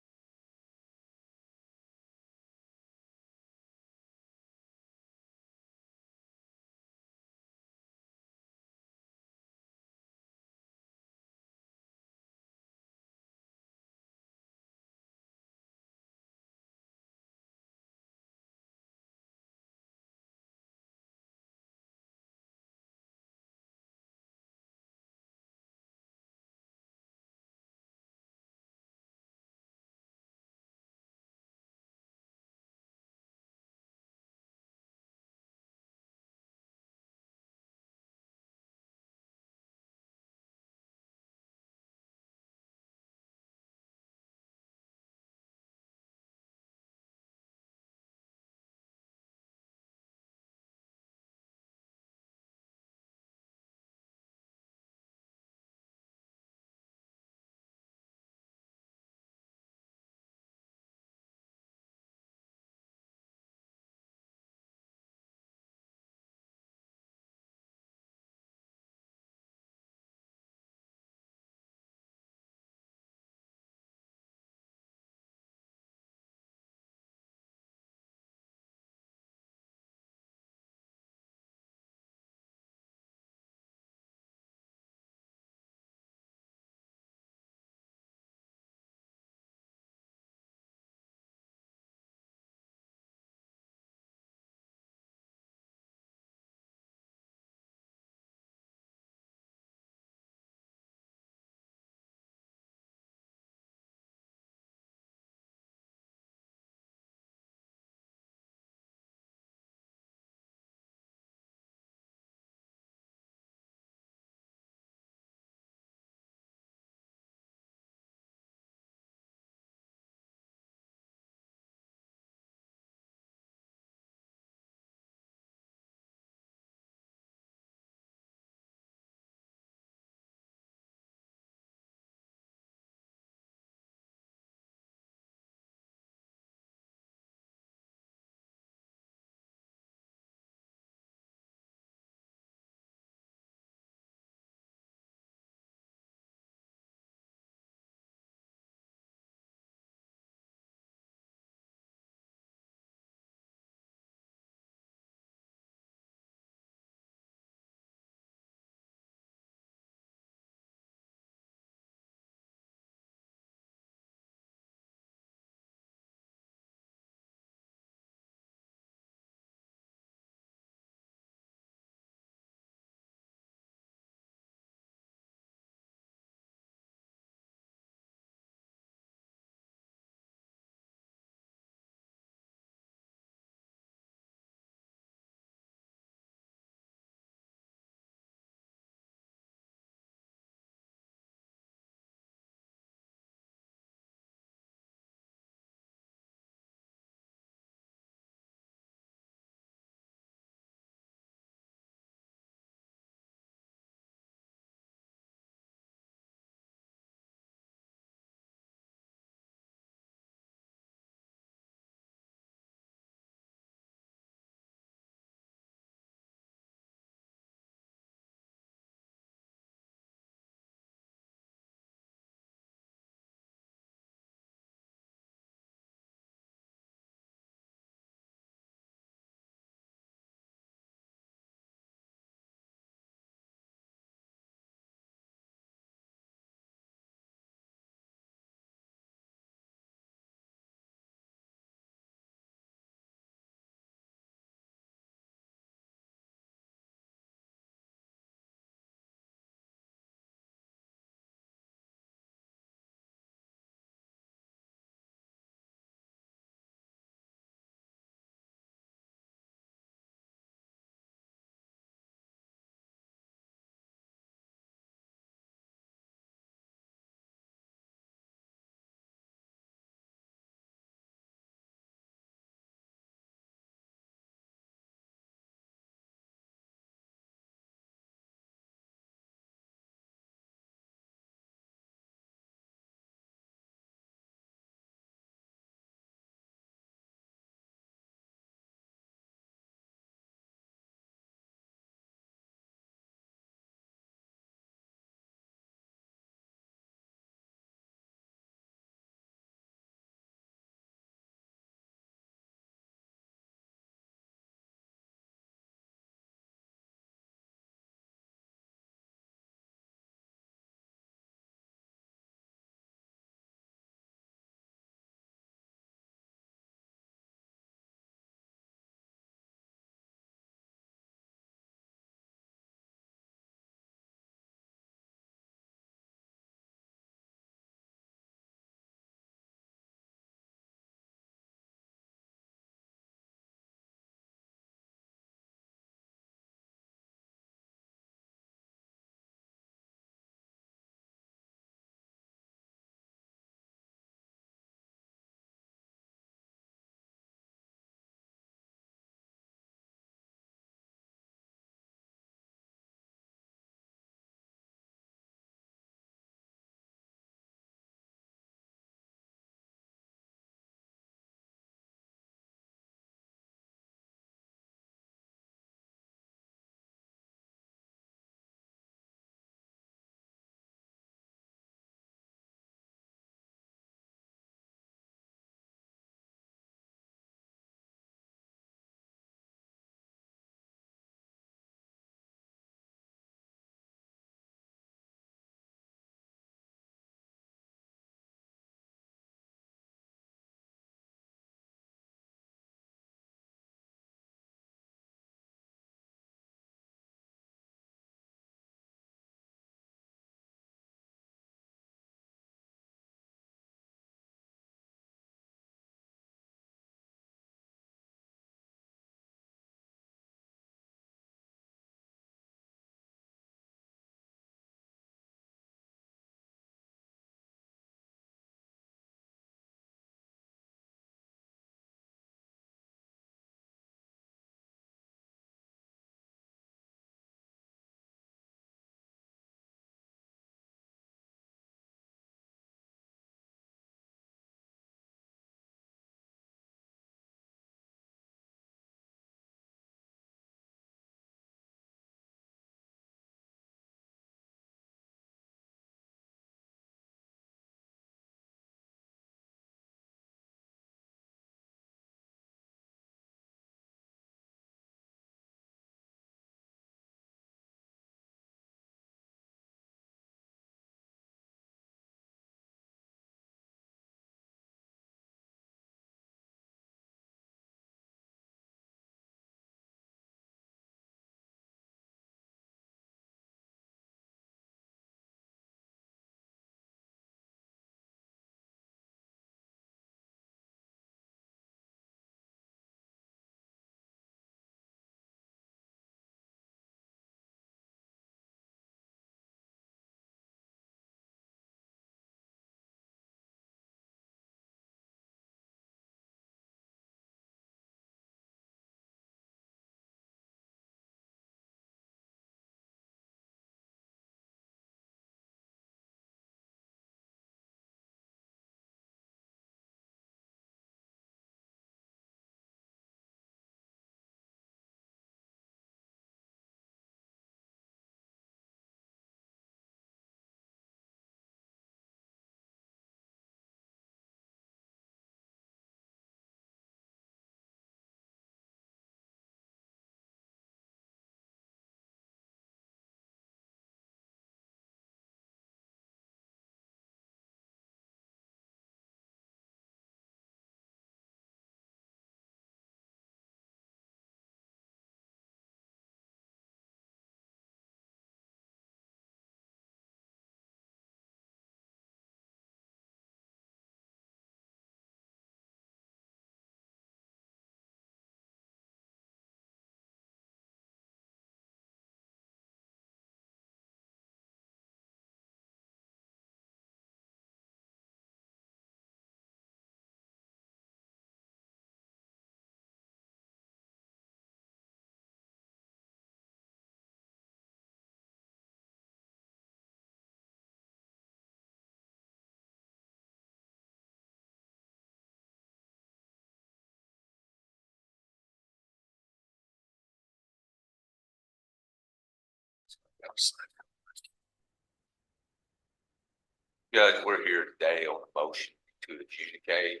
H: Judge, we're here today on a motion to adjudicate.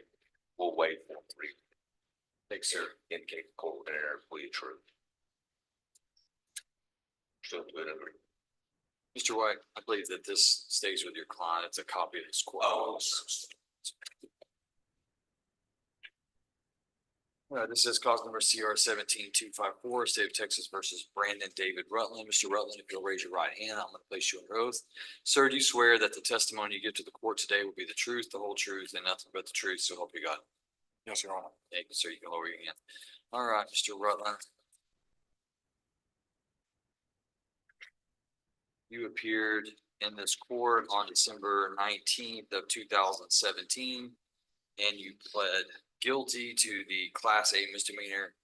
H: We'll wait for three. Thanks, sir. Indicate the court in error, plea of truth. Still to it, agree.
A: Mr. White, I believe that this stays with your client. It's a copy of this court.
H: Oh.
A: This is cause number CR 17254, State of Texas versus Brandon David Rutland. Mr. Rutland, if you'll raise your right hand, I'm gonna place you under oath. Sir, do you swear that the testimony you give to the court today will be the truth, the whole truth, and nothing but the truth, so help you God?
E: Yes, Your Honor.
A: Thank you, sir. You can lower your hand. All right, Mr. Rutland. You appeared in this court on December 19th of 2017, and you pled guilty to the Class A misdemeanor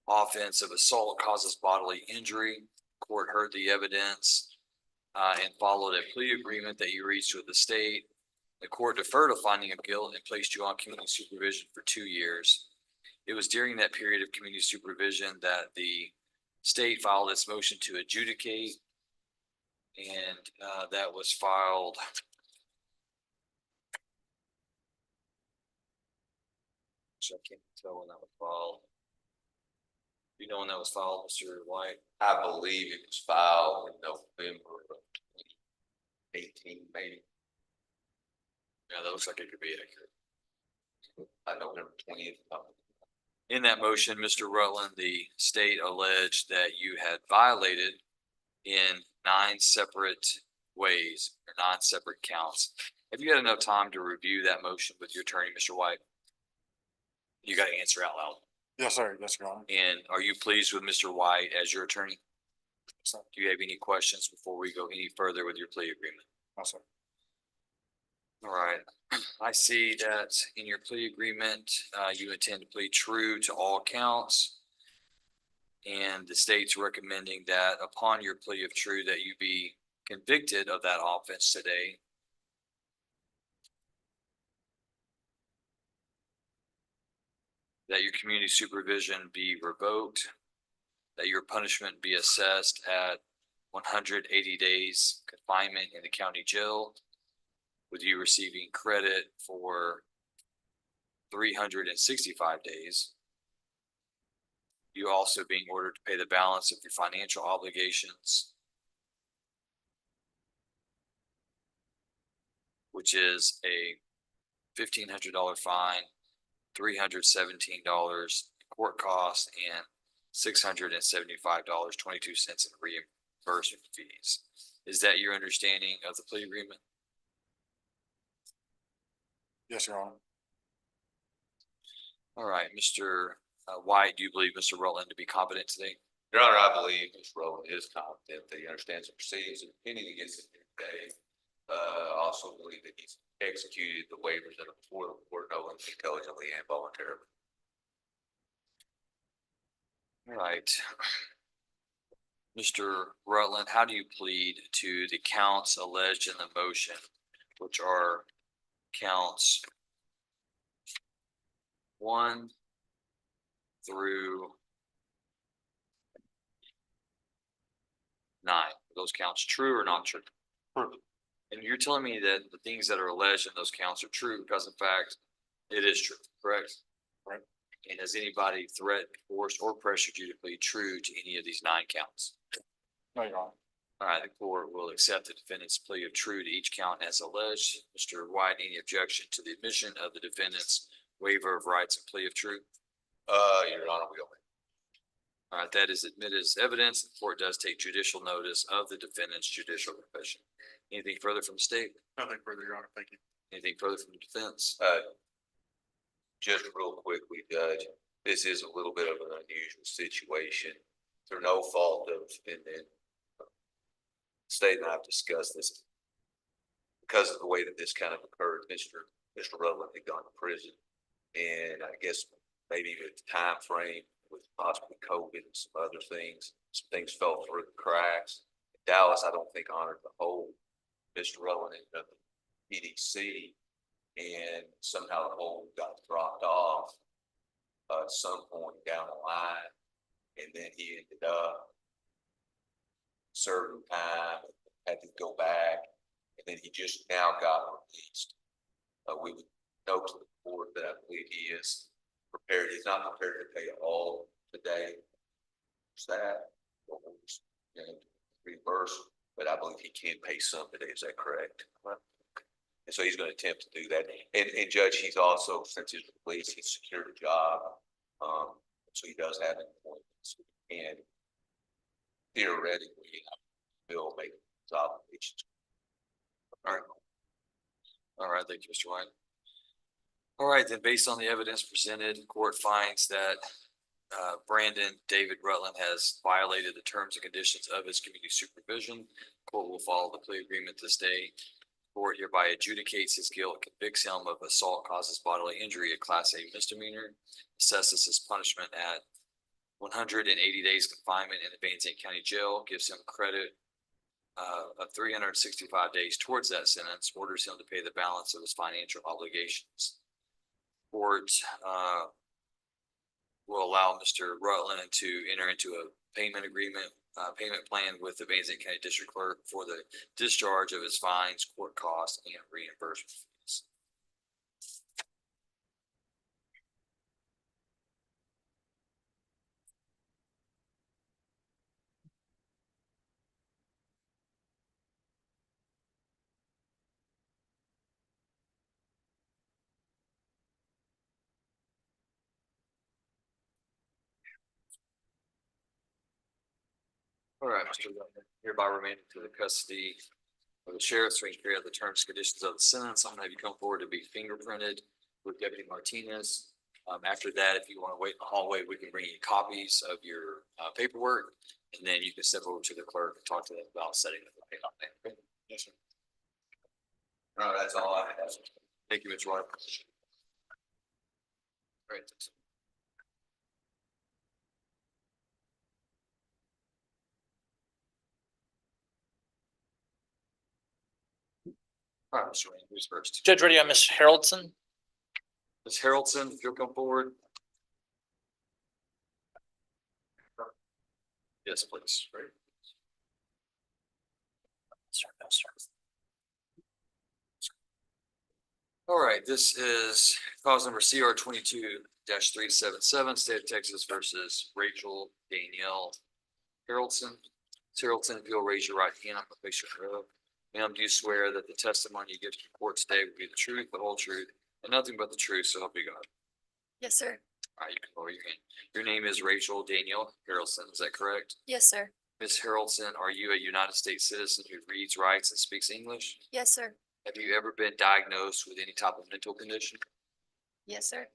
A: offense of assault causes bodily injury. Court heard the evidence and followed a plea agreement that you reached with the state. The court deferred a finding of guilt and placed you on community supervision for 2 years. It was during that period of community supervision that the state filed its motion to adjudicate. And that was filed. So I can't tell when that was filed. You know when that was filed, Mr. White?
H: I believe it was filed in November of 2018, maybe.
A: Yeah, that looks like it could be accurate.
H: November 20th.
A: In that motion, Mr. Rutland, the state alleged that you had violated in 9 separate ways or 9 separate counts. Have you had enough time to review that motion with your attorney, Mr. White? You got to answer out loud.
E: Yes, sir. Yes, Your Honor.
A: And are you pleased with Mr. White as your attorney?
E: Sir.
A: Do you have any questions before we go any further with your plea agreement?
E: No, sir.
A: All right, I see that in your plea agreement, you intend to plead true to all counts. And the state's recommending that upon your plea of true that you be convicted of that offense today. That your community supervision be revoked, that your punishment be assessed at 180 days confinement in the county jail, with you receiving credit for 365 days. You also being ordered to pay the balance of your financial obligations, which is a $1,500 fine, $317 court costs, and $675.22 in reimbursement fees. Is that your understanding of the plea agreement?
E: Yes, Your Honor.
A: All right, Mr. White, do you believe Mr. Rutland to be competent today?
H: Your Honor, I believe Mr. Rowland is competent, that he understands the proceedings and opinion against him today. I also believe that he's executed the waivers that are before the court, knowingly, intelligently, and voluntarily.
A: All right. Mr. Rutland, how do you plead to the counts alleged in the motion, which are counts 1 through 9? Are those counts true or not true?
E: True.
A: And you're telling me that the things that are alleged in those counts are true because in fact, it is true, correct?
E: Right.
A: And has anybody threatened, forced, or pressured you to plead true to any of these 9 counts?
E: No, Your Honor.
A: All right, the court will accept the defendant's plea of true to each count as alleged. Mr. White, any objection to the admission of the defendant's waiver of rights and plea of true?
H: Your Honor, we don't.
A: All right, that is admitted as evidence. The court does take judicial notice of the defendant's judicial confession. Anything further from the state?
D: Nothing further, Your Honor. Thank you.
A: Anything further from the defense?
H: Just real quickly, Judge, this is a little bit of an unusual situation. Through no fault of, and state and I've discussed this. Because of the way that this kind of occurred, Mr. Rutland had gone to prison. And I guess maybe with the time frame, with possibly COVID and some other things, some things fell through the cracks. Dallas, I don't think honored the whole. Mr. Rutland ended up in PDC, and somehow the whole got dropped off at some point down the line, and then he ended up certain time, had to go back, and then he just now got released. We would note to the board that I believe he is prepared, he's not prepared to pay all today. Is that, or we'll just, you know, reimburse, but I believe he can pay some today, is that correct? And so he's gonna attempt to do that, and Judge, he's also, since he's released, he's secured a job, so he does have employment, and theoretically, will make his obligations.
A: All right, thank you, Mr. White. All right, then based on the evidence presented, the court finds that Brandon David Rutland has violated the terms and conditions of his community supervision. Court will follow the plea agreement this day. Court hereby adjudicates his guilt, convicts him of assault causes bodily injury, a Class A misdemeanor, assesses his punishment at 180 days confinement in the Van Zandt County Jail, gives him credit of 365 days towards that sentence, orders him to pay the balance of his financial obligations. Court will allow Mr. Rutland to enter into a payment agreement, payment plan with the Van Zandt County District Clerk for the discharge of his fines, court costs, and reimbursement fees. All right, Mr. Rutland, hereby remanded to the custody of the sheriff, so he can carry out the terms and conditions of the sentence. I'm gonna have you come forward to be fingerprinted with Deputy Martinez. After that, if you want to wait in the hallway, we can bring you copies of your paperwork, and then you can step over to the clerk and talk to them about setting up the payment plan. Yes, sir.
H: No, that's all I have.
A: Thank you, Mr. White. Great. All right, Mr. Wayne, who's first?
G: Judge, ready on Ms. Haroldson?
A: Ms. Haroldson, if you'll come forward. Yes, please. Right. All right, this is cause number CR 22-377, State of Texas versus Rachel Danielle Haroldson. Ms. Haroldson, if you'll raise your right hand, I'm gonna place your oath. Ma'am, do you swear that the testimony you give to the court today will be the truth, the whole truth, and nothing but the truth, so help you God?
B: Yes, sir.
A: All right, you can lower your hand. Your name is Rachel Danielle Haroldson, is that correct?
B: Yes, sir.
A: Ms. Haroldson, are you a United States citizen who reads, writes, and speaks English?
B: Yes, sir.
A: Have you ever been diagnosed with any type of mental condition?
B: Yes, sir.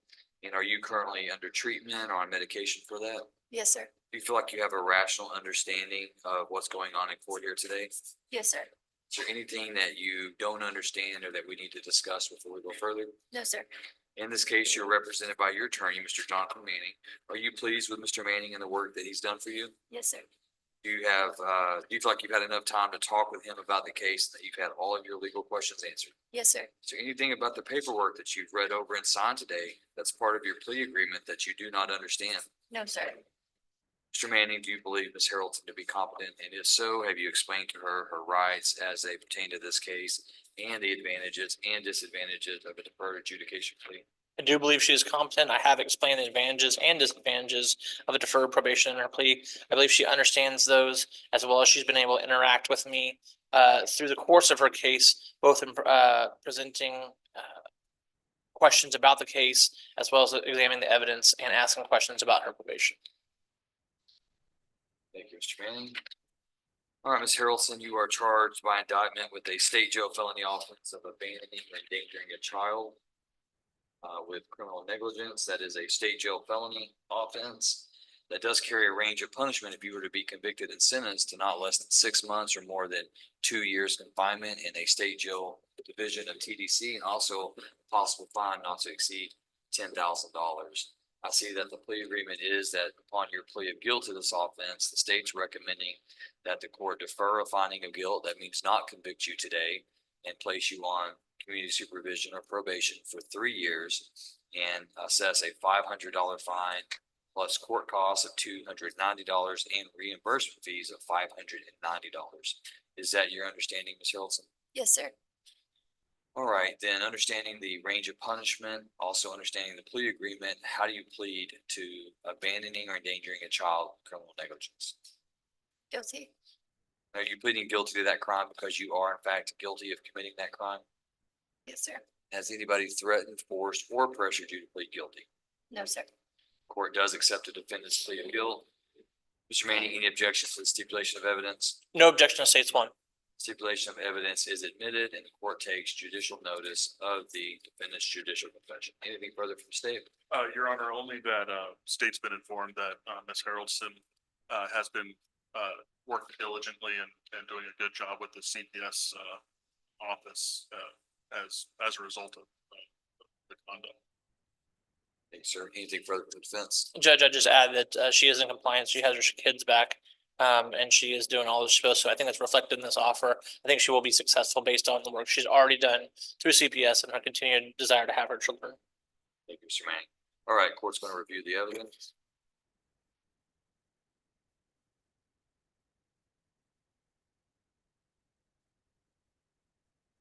A: And are you currently under treatment or on medication for that?
B: Yes, sir.
A: Do you feel like you have a rational understanding of what's going on in court here today?
B: Yes, sir.
A: Is there anything that you don't understand or that we need to discuss before we go further?
B: No, sir.
A: In this case, you're represented by your attorney, Mr. Jonathan Manning. Are you pleased with Mr. Manning and the work that he's done for you?
B: Yes, sir.
A: Do you feel like you've had enough time to talk with him about the case, that you've had all of your legal questions answered?
B: Yes, sir.
A: Is there anything about the paperwork that you've read over and signed today that's part of your plea agreement that you do not understand?
B: No, sir.
A: Mr. Manning, do you believe Ms. Haroldson to be competent? And if so, have you explained to her her rights as they pertain to this case and the advantages and disadvantages of a deferred adjudication plea?
G: I do believe she is competent. I have explained the advantages and disadvantages of a deferred probation in her plea. I believe she understands those, as well as she's been able to interact with me through the course of her case, both in presenting questions about the case, as well as examining the evidence and asking questions about her probation.
A: Thank you, Mr. Manning. All right, Ms. Haroldson, you are charged by indictment with a state jail felony offense of abandoning or endangering a child with criminal negligence. That is a state jail felony offense that does carry a range of punishment if you were to be convicted and sentenced to not less than 6 months or more than 2 years confinement in a state jail division of TDC, and also a possible fine not to exceed $10,000. I see that the plea agreement is that upon your plea of guilt to this offense, the state's recommending that the court defer a finding of guilt. That means not convict you today and place you on community supervision or probation for 3 years and assess a $500 fine plus court costs of $290 and reimbursement fees of $590. Is that your understanding, Ms. Harrelson?
B: Yes, sir.
A: All right, then understanding the range of punishment, also understanding the plea agreement, how do you plead to abandoning or endangering a child with criminal negligence?
B: Guilty.
A: Are you pleading guilty to that crime because you are in fact guilty of committing that crime?
B: Yes, sir.
A: Has anybody threatened, forced, or pressured you to plead guilty?
B: No, sir.
A: Court does accept a defendant's plea of guilt. Mr. Manning, any objections to the stipulation of evidence?
G: No objection to states one.
A: Stipulation of evidence is admitted and the court takes judicial notice of the defendant's judicial confession. Anything further from the state?
D: Your Honor, only that, state's been informed that, Ms. Harrelson, has been, working diligently and doing a good job with the CPS, office, as a result of, the conduct.
A: Thank you, sir. Anything further from the defense?
G: Judge, I just add that she is in compliance. She has her kids back. And she is doing all that she's supposed to. I think that's reflected in this offer. I think she will be successful based on the work she's already done through CPS and her continued desire to have her children.
A: Thank you, Mr. Manning. All right, court's going to review the evidence.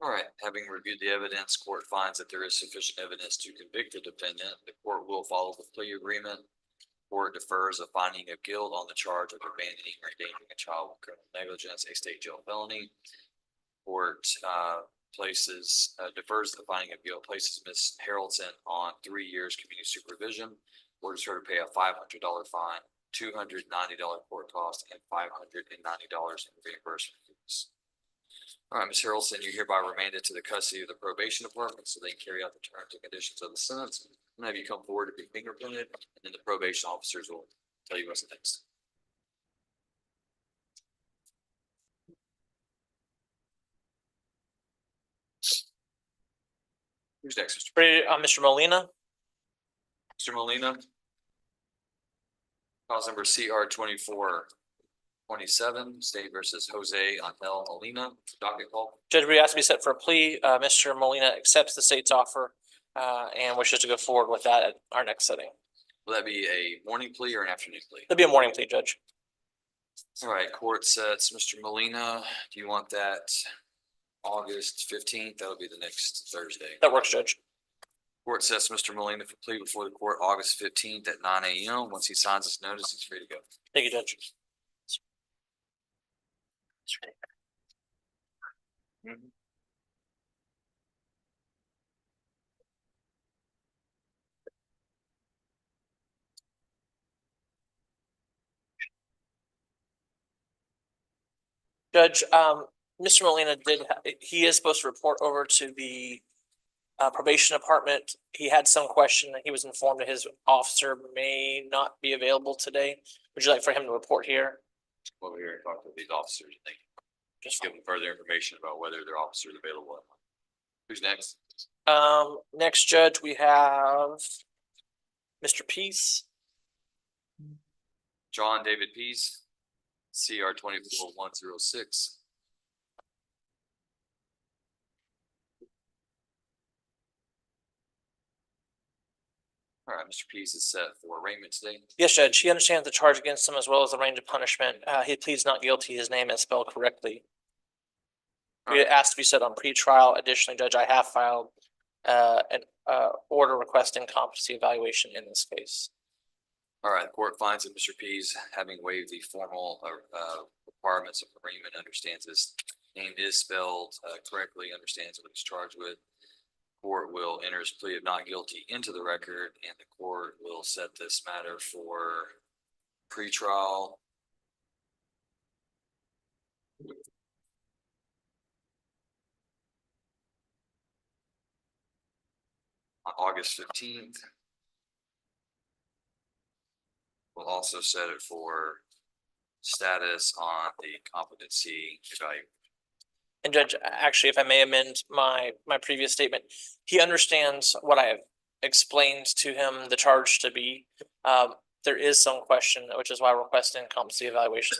A: All right, having reviewed the evidence, court finds that there is sufficient evidence to convict the defendant. The court will follow the plea agreement. Court defers a finding of guilt on the charge of abandoning or endangering a child with criminal negligence, a state jail felony. Court defers the finding of guilt, places Ms. Harrelson on 3 years community supervision, orders her to pay a $500 fine, $290 court cost, and $590 in reimbursement fees. All right, Ms. Harrelson, you're hereby remanded to the custody of the probation department so they can carry out the terms and conditions of the sentence. And have you come forward to be fingerprinted, and then the probation officers will tell you what's next. Who's next, Mr.
G: Ready, Mr. Molina?
A: Mr. Molina? Cause number CR 2427, State versus Jose Angel Molina, docket call.
G: Judge, we asked to be set for a plea. Mr. Molina accepts the state's offer and wishes to go forward with that at our next setting.
A: Will that be a morning plea or an afternoon plea?
G: It'll be a morning plea, Judge.
A: All right, court sets Mr. Molina. Do you want that August 15th? That'll be the next Thursday.
G: That works, Judge.
A: Court sets Mr. Molina for plea before the court August 15th at 9 a.m. Once he signs his notice, he's free to go.
G: Thank you, Judge. Judge, Mr. Molina he is supposed to report over to the probation department. He had some question that he was informed that his officer may not be available today. Would you like for him to report here?
A: Over here and talk to these officers. They can
G: Just
A: give them further information about whether their officers are available. Who's next?
G: next, Judge, we have Mr. Peace.
A: John David Pease, CR 24106. All right, Mr. Pease is set for arraignment today.
G: Yes, Judge, he understands the charge against him as well as the range of punishment. He pleads not guilty. His name is spelled correctly. We asked to be set on pretrial. Additionally, Judge, I have filed an order requesting competency evaluation in this case.
A: All right, the court finds that Mr. Pease, having waived the formal requirements of arraignment, understands his name is spelled correctly, understands what he's charged with. Court will enter his plea of not guilty into the record, and the court will set this matter for pretrial. On August 15th. We'll also set it for status on the competency evaluation.
G: And Judge, actually, if I may amend my previous statement, he understands what I have explained to him the charge to be. There is some question, which is why we're requesting competency evaluation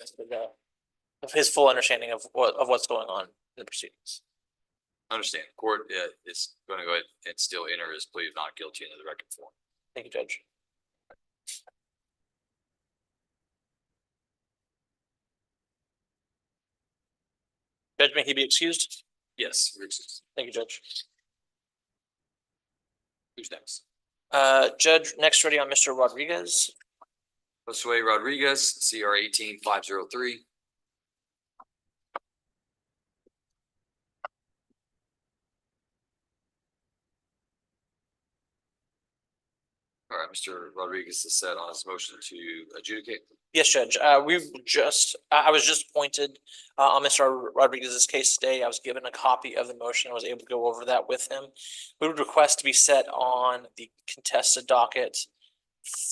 G: of his full understanding of what's going on in the proceedings.
A: Understand, court is going to go ahead and still enter his plea of not guilty into the record form.
G: Thank you, Judge. Judge, may he be excused?
A: Yes. Richards.
G: Thank you, Judge.
A: Who's next?
G: Judge, next ready on Mr. Rodriguez.
A: Josue Rodriguez, CR 18503. All right, Mr. Rodriguez is set on his motion to adjudicate.
G: Yes, Judge. I was just appointed on Mr. Rodriguez's case today. I was given a copy of the motion. I was able to go over that with him. We would request to be set on the contested docket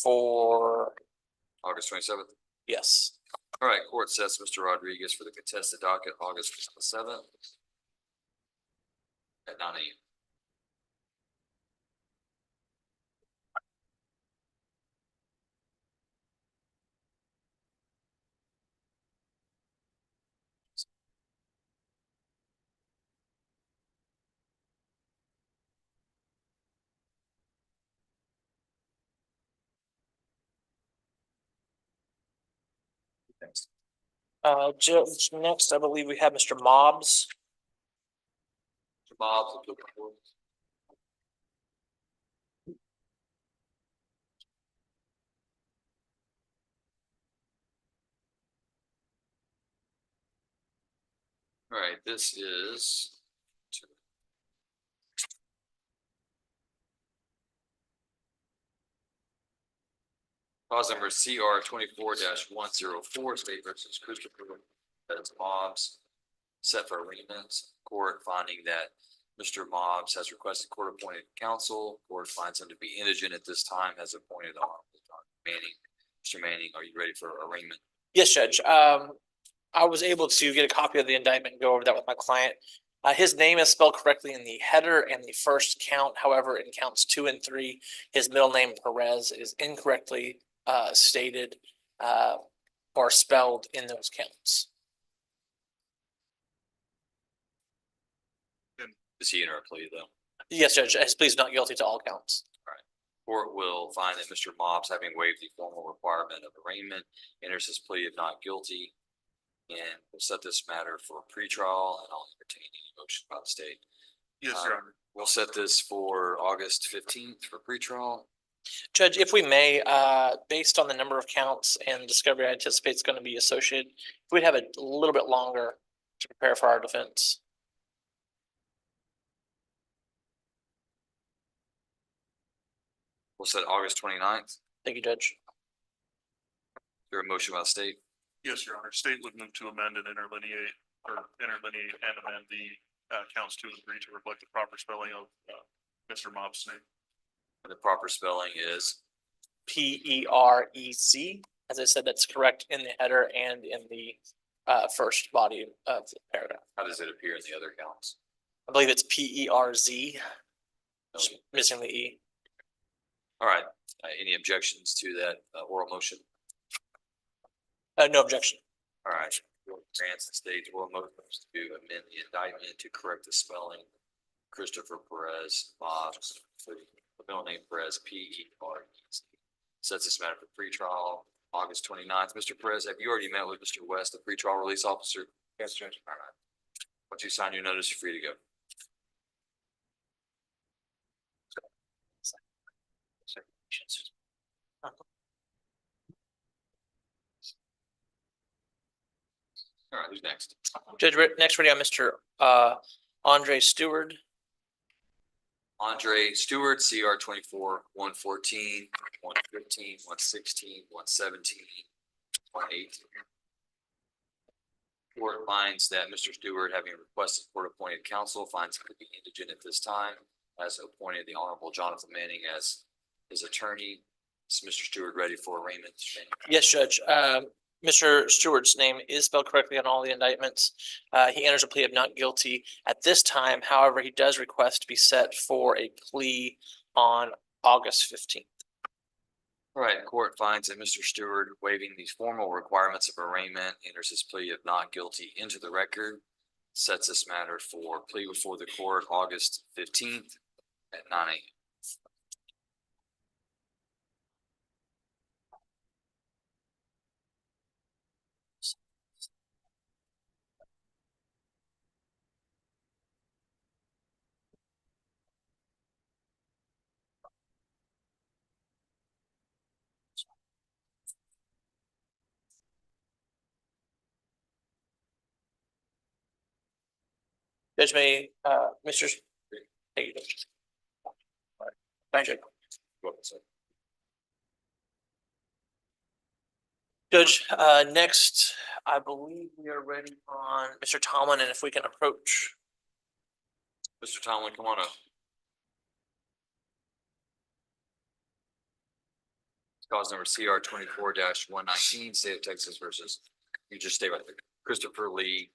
G: for,
A: August 27th.
G: yes.
A: All right, court sets Mr. Rodriguez for the contested docket, August 7th. At 9 a.m. Thanks.
G: Judge, next, I believe we have Mr. Mobbs.
A: Bob, the report. All right, this is. Cause number CR 24-104, State versus Christopher, that's Mobbs, set for arraignments. Court finding that Mr. Mobbs has requested court appointed counsel. Court finds him to be indigent at this time, has appointed on Manning. Mr. Manning, are you ready for arraignment?
G: Yes, Judge. I was able to get a copy of the indictment and go over that with my client. His name is spelled correctly in the header and the first count. However, in counts 2 and 3, his middle name Perez is incorrectly stated or spelled in those counts.
A: Is he in our plea though?
G: Yes, Judge. His plea is not guilty to all counts.
A: Court will find that Mr. Mobbs, having waived the formal requirement of arraignment, enters his plea of not guilty. And we'll set this matter for pretrial, and I'll entertain any motion by the state.
D: Yes, Your Honor.
A: We'll set this for August 15th for pretrial.
G: Judge, if we may, based on the number of counts and discovery I anticipate is going to be associated, we'd have a little bit longer to prepare for our defense.
A: We'll set August 29th.
G: Thank you, Judge.
A: There a motion by the state?
D: Yes, Your Honor. State would move to amend and interlineate and amend the counts 2 and 3 to reflect the proper spelling of Mr. Mobbs' name.
A: The proper spelling is
G: Perec. As I said, that's correct in the header and in the first body of the paragraph.
A: how does it appear in the other counts?
G: I believe it's PERZ, just missing the E.
A: All right, any objections to that oral motion?
G: No objection.
A: All right, grants the state's oral motion to amend the indictment to correct the spelling. Christopher Perez Mobbs, the middle name Perez, Perez. Sets this matter for pretrial, August 29th. Mr. Perez, have you already met with Mr. West, the pretrial release officer?
E: Yes, Judge.
A: All right. Once you sign your notice, you're free to go. All right, who's next?
G: Judge, next ready on Mr. Andre Stewart.
A: Andre Stewart, CR 24-114, 115, 116, 117, 118. Court finds that Mr. Stewart, having requested court appointed counsel, finds him to be indigent at this time, has appointed the Honorable Jonathan Manning as his attorney. Is Mr. Stewart ready for arraignment?
G: Yes, Judge. Mr. Stewart's name is spelled correctly on all the indictments. He enters a plea of not guilty at this time. However, he does request to be set for a plea on August 15th.
A: All right, court finds that Mr. Stewart, waiving the formal requirements of arraignment, enters his plea of not guilty into the record. Sets this matter for plea before the court August 15th at 9 a.m.
G: Judge May, Mr. Thank you. Thank you. Judge, next, I believe we are ready on Mr. Tomlin, and if we can approach.
A: Mr. Tomlin, come on up. Cause number CR 24-119, State of Texas versus, you just stay right there, Christopher Lee.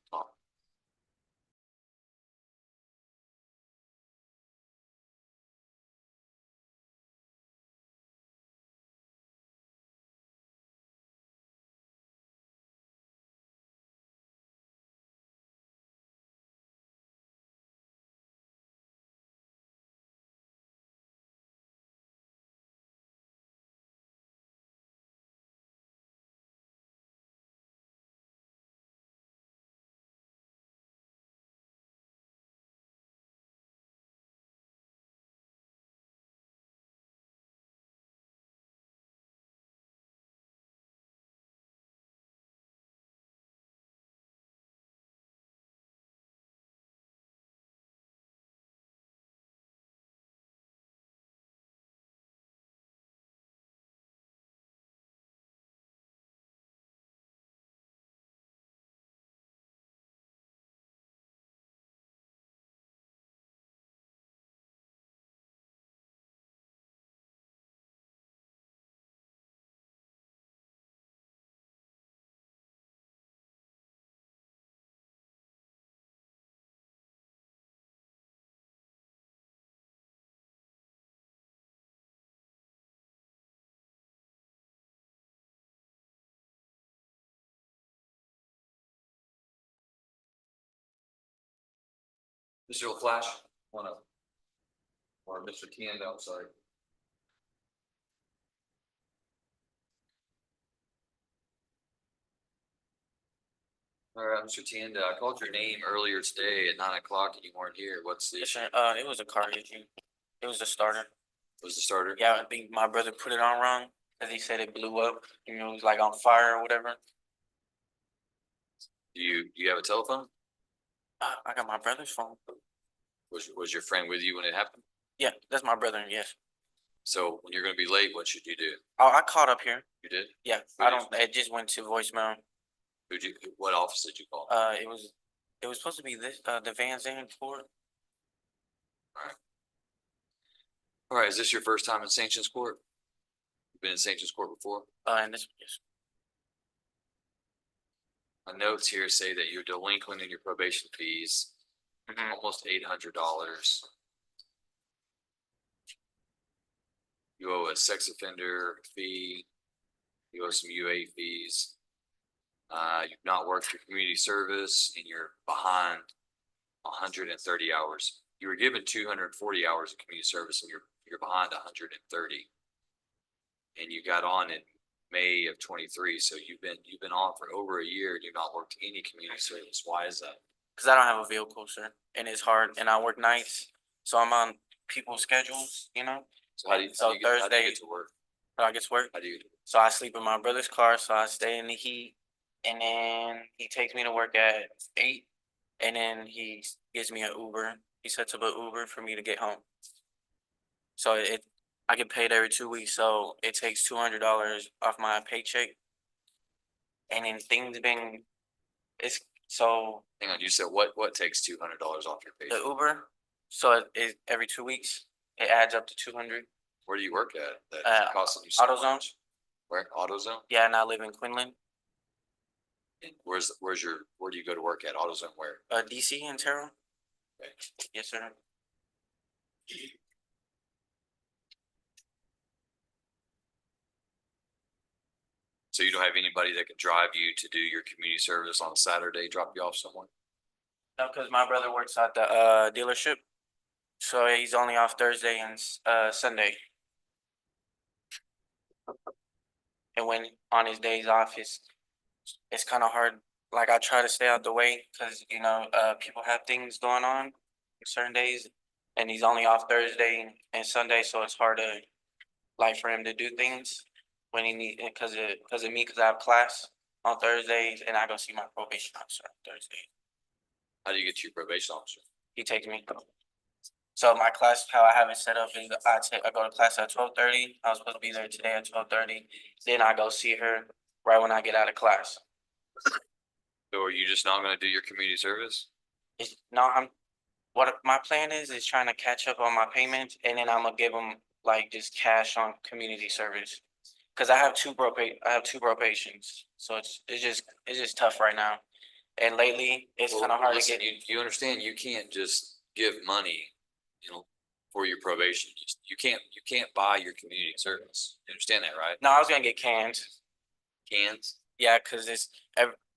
A: Mr. LaFlash, one up. Or Mr. Tienda, I'm sorry. All right, Mr. Tienda, I called your name earlier today at 9 o'clock and you weren't here. What's the issue?
I: It was a car issue. It was the starter.
A: Was the starter?
I: Yeah, I think my brother put it on wrong because he said it blew up. You know, it was like on fire or whatever.
A: Do you have a telephone?
I: I got my brother's phone.
A: Was your friend with you when it happened?
I: Yeah, that's my brother. Yes.
A: So when you're gonna be late, what should you do?
I: Oh, I called up here.
A: You did?
I: Yeah,
A: Who
I: I
A: did
I: don't. It just went to voicemail.
A: What office did you call?
I: It was supposed to be this. The Van Zandt Court.
A: All right, is this your first time in Sanctions Court? You've been in Sanctions Court before?
I: And this. Yes.
A: My notes here say that you're delinquent in your probation fees,
I: Mhm.
A: almost $800. You owe a sex offender fee. You owe some UA fees. You've not worked your community service and you're behind 130 hours. You were given 240 hours of community service and you're behind 130. And you got on in May of 23, so you've been on for over a year and you've not worked any community service. Why is that?
I: Because I don't have a vehicle, sir, and it's hard, and I work nights, so I'm on people's schedules. You know,
A: So how do you
I: So
A: get to
I: Thursday-
A: work?
I: so I get to work.
A: How do you?
I: So I sleep in my brother's car, so I stay in the heat, and then he takes me to work at 8, and then he gives me an Uber. He sets up an Uber for me to get home. So I get paid every 2 weeks, so it takes $200 off my paycheck. And then so
A: Hang on, you said what takes $200 off your pay?
I: the Uber, so it every 2 weeks it adds up to 200.
A: Where do you work at? That's costing you so
I: AutoZone.
A: much? Where? AutoZone?
I: Yeah, and I live in Quinlan,
A: And where do you go to work at? AutoZone where?
I: DC and Terrell.
A: Okay.
I: Yes, sir.
A: So you don't have anybody that can drive you to do your community service on Saturday, drop you off somewhere?
I: No, because my brother works at the dealership, so he's only off Thursday and Sunday. And when on his days off, it's kind of hard. Like I try to stay out the way because people have things going on certain days, and he's only off Thursday and Sunday, so it's hard to for him to do things when he need because of me because I have class on Thursdays and I go see my probation officer on Thursday.
A: How do you get to your probation officer?
I: he takes me. So my class, how I have it set up is I go to class at 12:30. I was supposed to be there today at 12:30. Then I go see her right when I get out of class.
A: So are you just not gonna do your community service?
I: No, what my plan is trying to catch up on my payments, and then I'm gonna give them like just cash on community service. Cause I have two probations, so it's just tough right now. And lately, it's
A: Well,
I: kind of hard to
A: listen,
I: get.
A: you understand you can't just give money, for your probation. You can't buy your community service. You understand that, right?
I: No, I was gonna get cans.
A: Cans?
I: Yeah, cause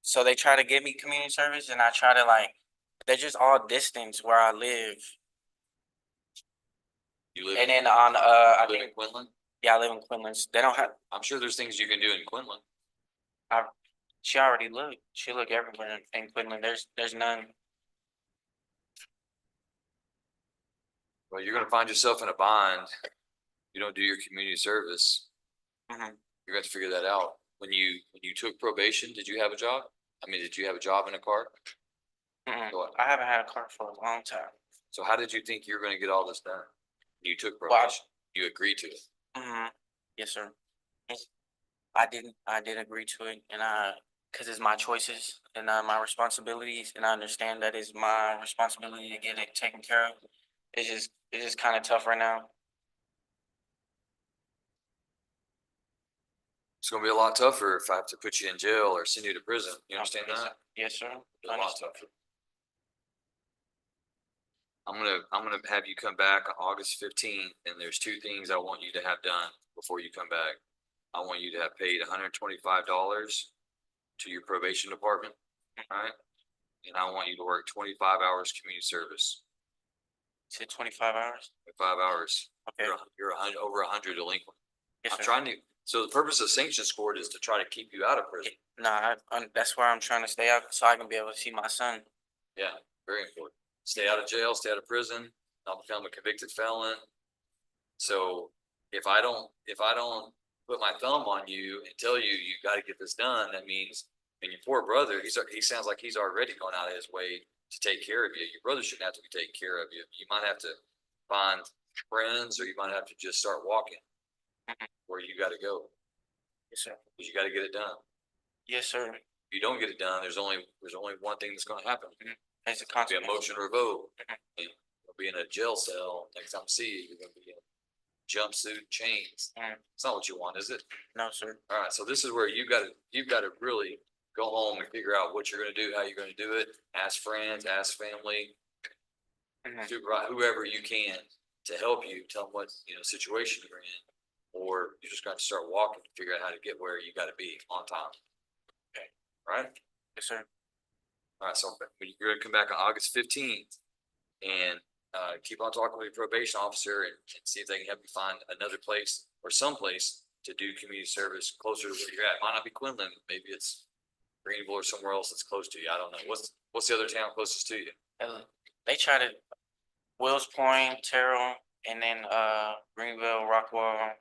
I: so they try to give me community service, and I try to they're just all distance where I live.
A: You live,
I: And
A: you
I: then on I
A: live in
I: think
A: Quinlan?
I: yeah, I live in Quinlan. They don't have.
A: I'm sure there's things you can do in Quinlan.
I: She already looked. She looked everywhere in Quinlan. There's none.
A: Well, you're gonna find yourself in a bind. You don't do your community service.
I: Mhm.
A: You're gonna have to figure that out. When you took probation, did you have a job? I mean, did you have a job in a car?
I: Mm-mm.
A: What?
I: I haven't had a car for a long time.
A: So how did you think you were gonna get all this done? You took
I: Well,
A: probation. You agreed to it.
I: Yes, sir. Yes. I did agree to it, and cause it's my choices and my responsibilities, and I understand that it's my responsibility to get it taken care of. It's just kind of tough right now.
A: It's gonna be a lot tougher if I have to put you in jail or send you to prison. You understand
I: Yes, sir.
A: that?
I: Yes, sir.
A: It's a lot
I: Understand.
A: tougher. I'm gonna have you come back on August 15th, and there's two things I want you to have done before you come back. I want you to have paid $125 to your probation department, alright? And I want you to work 25 hours community service,
I: You said 25 hours?
A: 5 hours.
I: Okay.
A: You're over 100 delinquent.
I: Yes,
A: I'm
I: sir.
A: trying to, so the purpose of sanctions court is to try to keep you out of prison.
I: That's where I'm trying to stay out so I can be able to see my son.
A: Yeah, very important. Stay out of jail, stay out of prison, not become a convicted felon. So if I don't put my thumb on you and tell you, you gotta get this done, that means, and your poor brother, he sounds like he's already gone out of his way to take care of you. Your brother shouldn't have to be taking care of you. You might have to find friends, or you might have to just start walking where you gotta go,
I: Yes, sir.
A: because you gotta get it done.
I: Yes, sir.
A: If you don't get it done, there's only one thing that's gonna happen.
I: It's a
A: Be a
I: consequence.
A: motion to revoke. And you'll be in a jail cell. Next time I see you, you're gonna be in jumpsuit, chains. It's not what you want, is it?
I: No, sir.
A: All right, so this is where you've gotta really go home and figure out what you're gonna do, how you're gonna do it. Ask friends, ask family, supervise whoever you can to help you. Tell them what, situation you're in. Or you're just gonna have to start walking to figure out how to get where you gotta be on time. Okay, right?
I: Yes, sir.
A: All right, so you're gonna come back on August 15th and keep on talking with your probation officer and see if they can help you find another place or someplace to do community service closer to where you're at. Might not be Quinlan, maybe it's Greenville or somewhere else that's close to you. I don't know. What's the other town closest to you?
I: They try to Wills Point, Terrell, and then Greenville, Rockwall.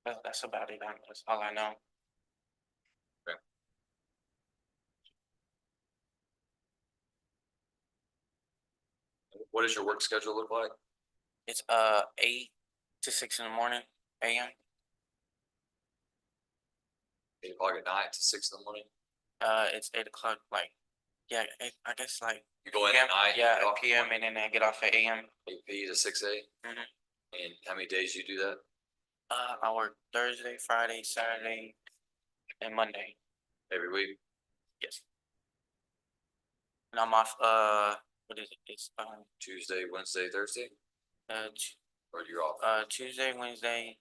I: That's about it. That's all I know.
A: What does your work schedule look like?
I: It's 8 to 6 in the morning, AM.
A: 8 o'clock at night to 6 in the morning?
I: It's 8 o'clock. I guess
A: You go in
I: PM,
A: at night?
I: yeah,
A: get off
I: PM, and then I get off at AM.
A: 8 p to 6 a.
I: Mhm.
A: And how many days do you do that?
I: I work Thursday, Friday, Saturday, and Monday.
A: Every week?
I: Yes. And I'm off. What is it? It's
A: Tuesday, Wednesday, Thursday? Or you're off?
I: Tuesday, Wednesday,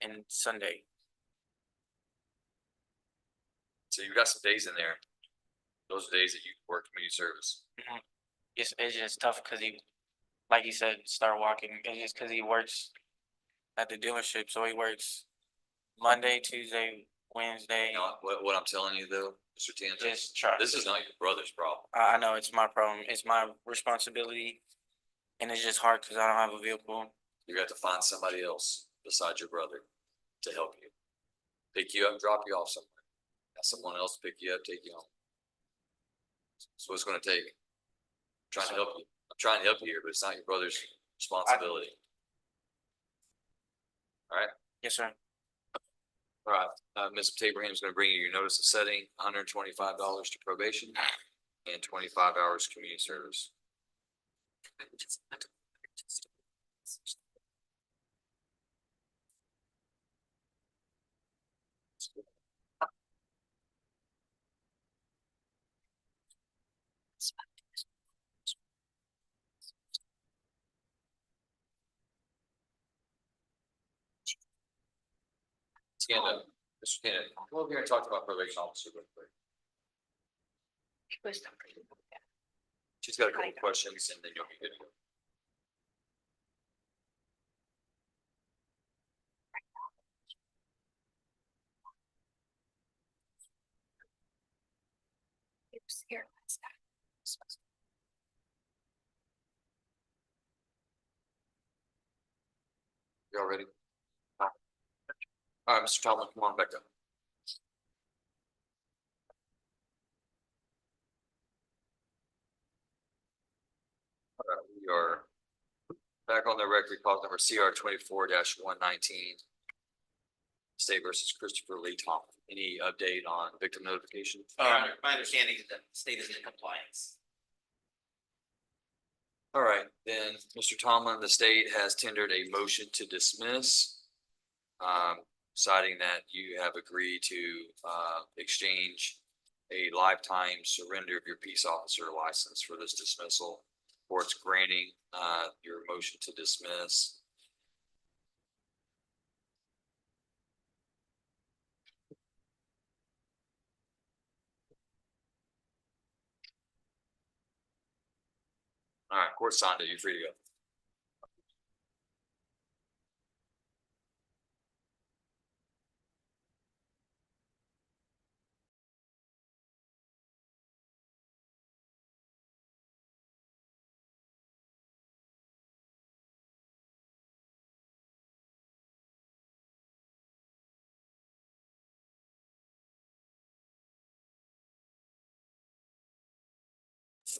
I: and Sunday.
A: So you've got some days in there. Those are days that you work community service.
I: It's just tough because like you said, start walking. It's just because he works at the dealership, so he works Monday, Tuesday, Wednesday.
A: You know, what I'm telling you though, Mr. Tanner,
I: Just try.
A: this is not your brother's problem.
I: I know it's my problem. It's my responsibility, and it's just hard because I don't have a vehicle.
A: You got to find somebody else besides your brother to help you. Pick you up, drop you off somewhere. Have someone else pick you up, take you home. That's what it's gonna take. Trying to help you. I'm trying to help you here, but it's not your brother's responsibility.
I: Yes, sir.
A: All right, Ms. Abraham's gonna bring you your notice of setting, $125 to probation and 25 hours community service. Mr. Tanner, come over here and talk to my probation officer real quick. She's got a couple questions and then you'll be good. Y'all ready? All right, Mr. Tomlin, come on back up. All right, we are back on the record, call number CR 24-119. State versus Christopher Lee Thompson. Any update on victim notification?
J: My understanding is that the state is in compliance.
A: All right, then, Mr. Tomlin, the state has tendered a motion to dismiss. Citing that you have agreed to exchange a lifetime surrender of your peace officer license for this dismissal. Court's granting your motion to dismiss. All right, court signed it, you're free to go.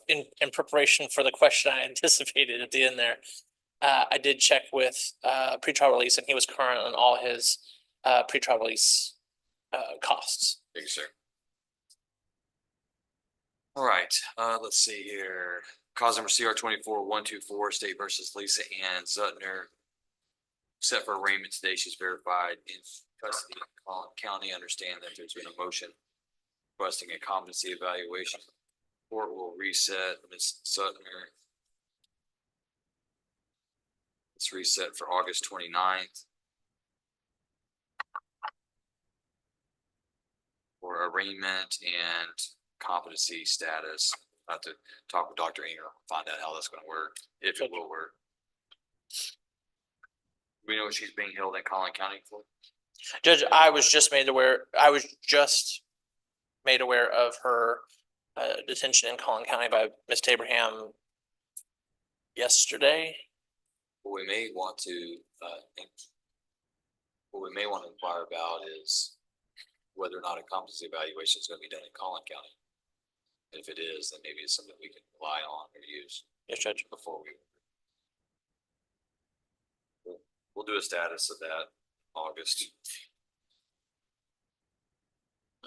G: In preparation for the question I anticipated at the end there. I did check with pretrial release and he was current on all his pretrial release costs.
A: Thank you, sir. All right, let's see here. Cause number CR 24-124, State versus Lisa Ann Zutner. Except for arraignment today, she's verified in custody in Collin County. Understand that there's been a motion requesting a competency evaluation. Court will reset Ms. Zutner. It's reset for August 29th. For arraignment and competency status. I have to talk with Dr. Ingram, find out how that's gonna work, if it will work. We know what she's being held in Collin County for?
G: Judge, I was just made aware of her detention in Collin County by Ms. Abraham yesterday.
A: What we may want to, inquire about is whether or not a competency evaluation is gonna be done in Collin County. If it is, then maybe it's something we can rely on or use.
G: Yes, Judge.
A: Before we'll do a status of that in August.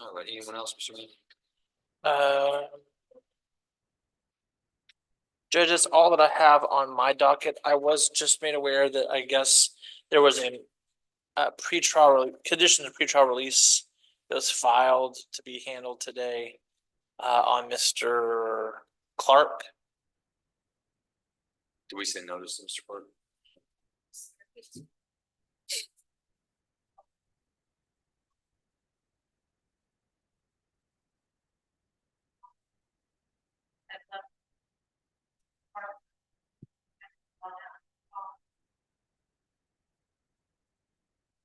A: All right, anyone else, Mr. Mann?
G: Judge, that's all that I have on my docket. I was just made aware that I guess there was a condition of pretrial release that was filed to be handled today on Mr. Clark.
A: Do we send notice to Mr. Clark?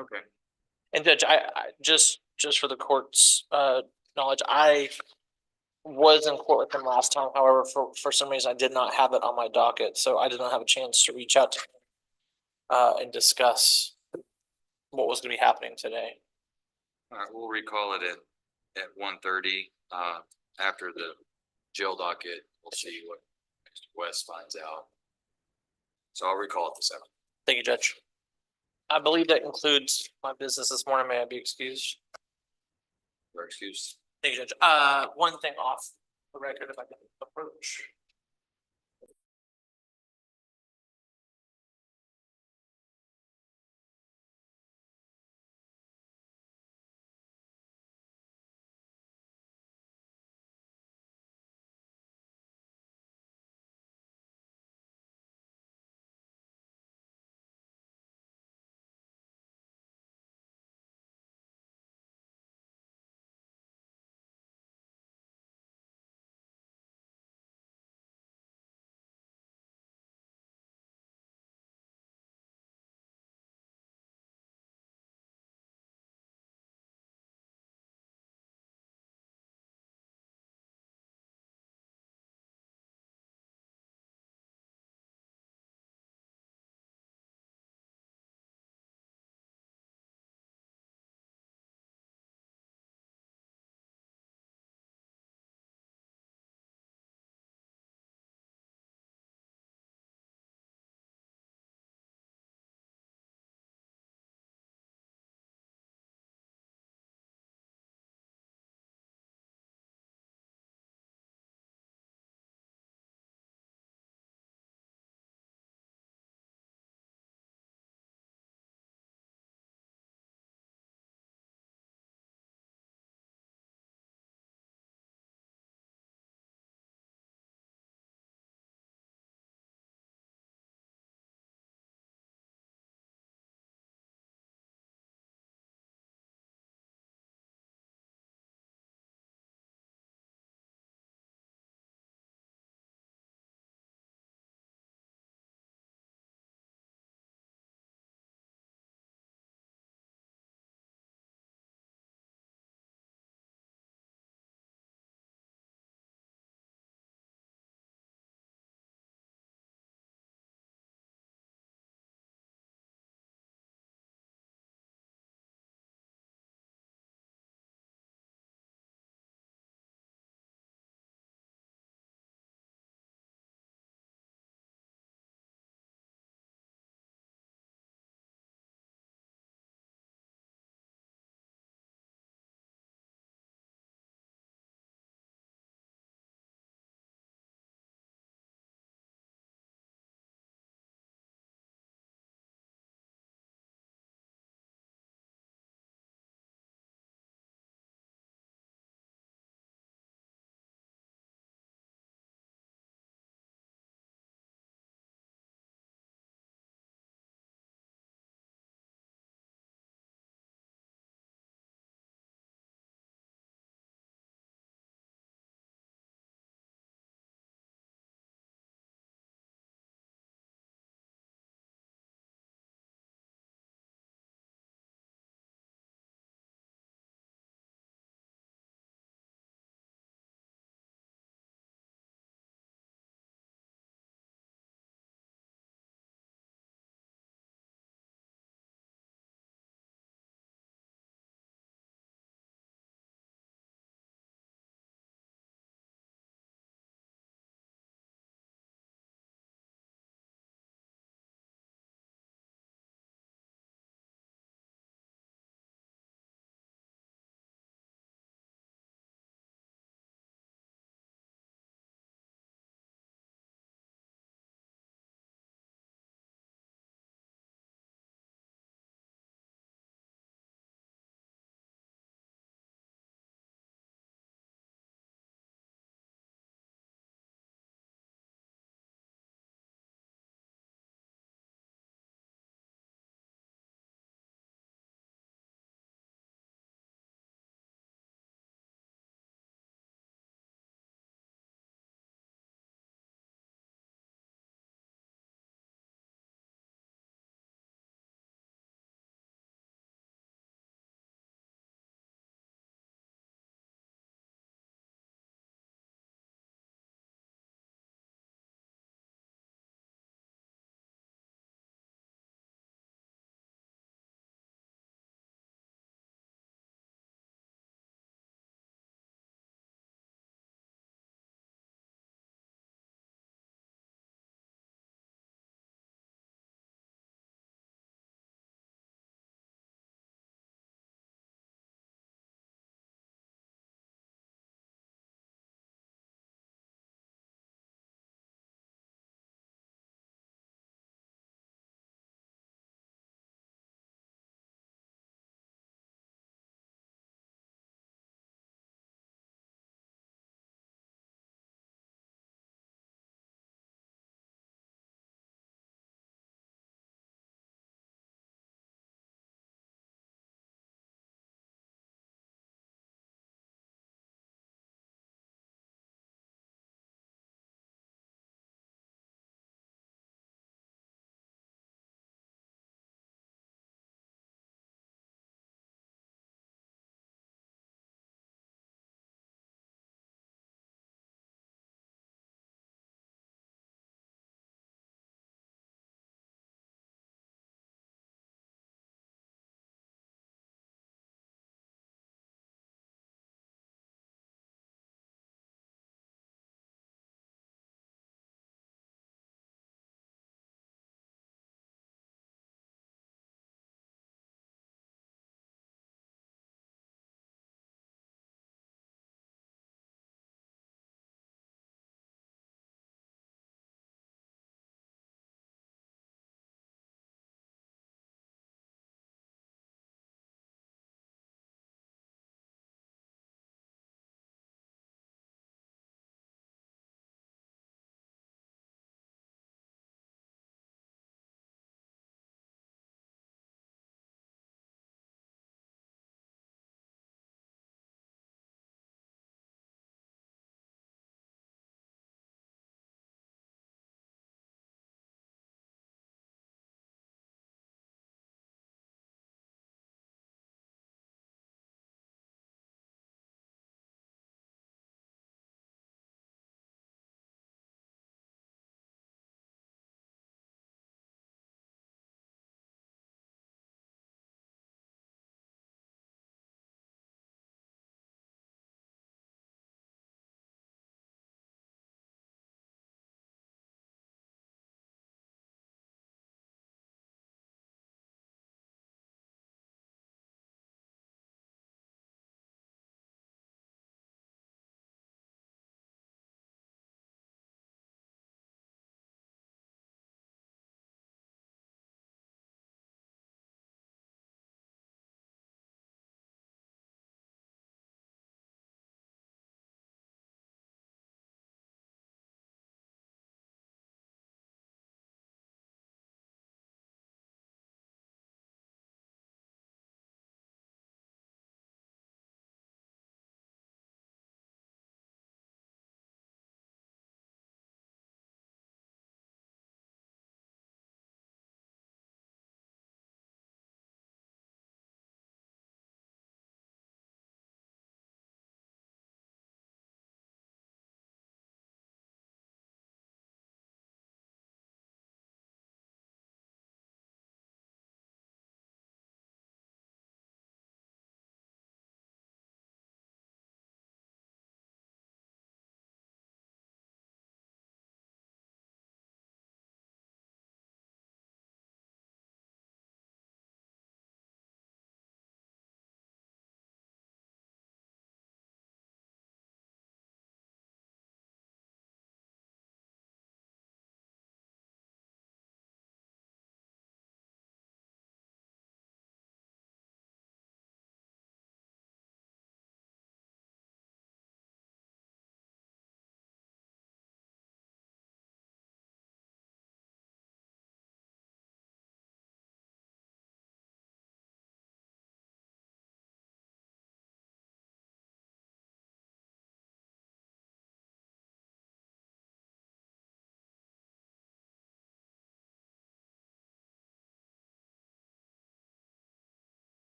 A: Okay.
G: And Judge, I just for the court's knowledge, I was in court with him last time. However, for some reason, I did not have it on my docket, so I did not have a chance to reach out to him and discuss what was gonna be happening today.
A: All right, we'll recall it at 1:30 after the jail docket. We'll see Wes finds out. So I'll recall it this afternoon.
G: Thank you, Judge. I believe that concludes my business this morning. May I be excused?
A: Your excuse.
G: Thank you, Judge. One thing off the record, if I can approach.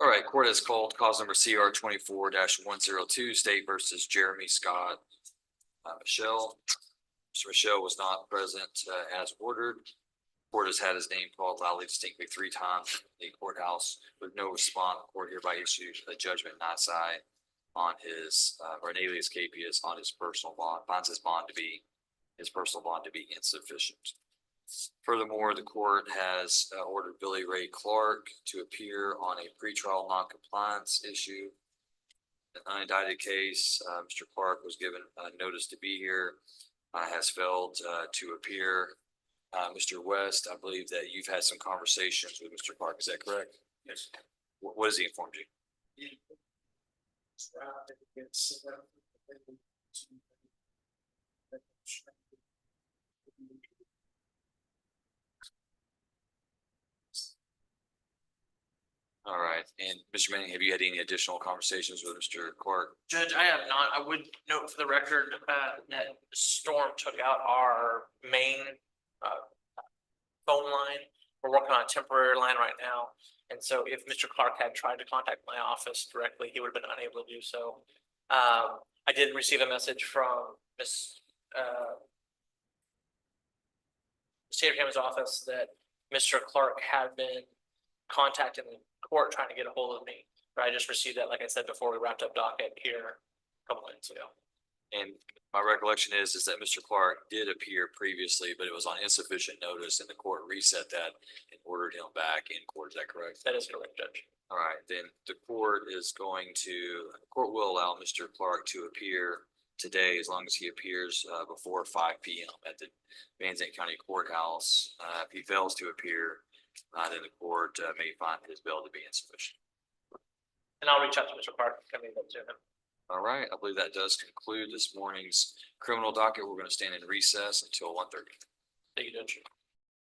A: All right, court has called cause number CR 24-102, State versus Jeremy Scott. Michelle. Mr. Michelle was not present as ordered. Court has had his name called loudly distinctly 3 times in the courthouse with no response. The court hereby issues a judgment not side on his, or an alias capias on his personal bond, finds his personal bond to be insufficient. Furthermore, the court has ordered Billy Ray Clark to appear on a pretrial noncompliance issue. An unindicted case, Mr. Clark was given notice to be here, has failed to appear. Mr. West, I believe that you've had some conversations with Mr. Clark, is that correct?
J: Yes.
A: What has he informed you? All right, and Mr. Manning, have you had any additional conversations with Mr. Clark?
G: Judge, I have not. I would note for the record, that the storm took out our main, phone line. We're working on a temporary line right now. And so if Mr. Clark had tried to contact my office directly, he would have been unable to do so. I did receive a message from State Attorney's office that Mr. Clark had been contacting the court trying to get a hold of me. But I just received that, like I said, before we wrapped up docket here a couple minutes ago.
A: And my recollection is that Mr. Clark did appear previously, but it was on insufficient notice and the court reset that and ordered him back in court. Is that correct?
G: That is correct, Judge.
A: All right, then the court will allow Mr. Clark to appear today as long as he appears before 5 p.m. at the Van Zandt County Courthouse. If he fails to appear, then the court may find his bail to be insufficient.
G: And I'll reach out to Mr. Clark and convey that to him.
A: All right, I believe that does conclude this morning's criminal docket. We're going to stand in recess until 1:30.
G: Thank you, Judge.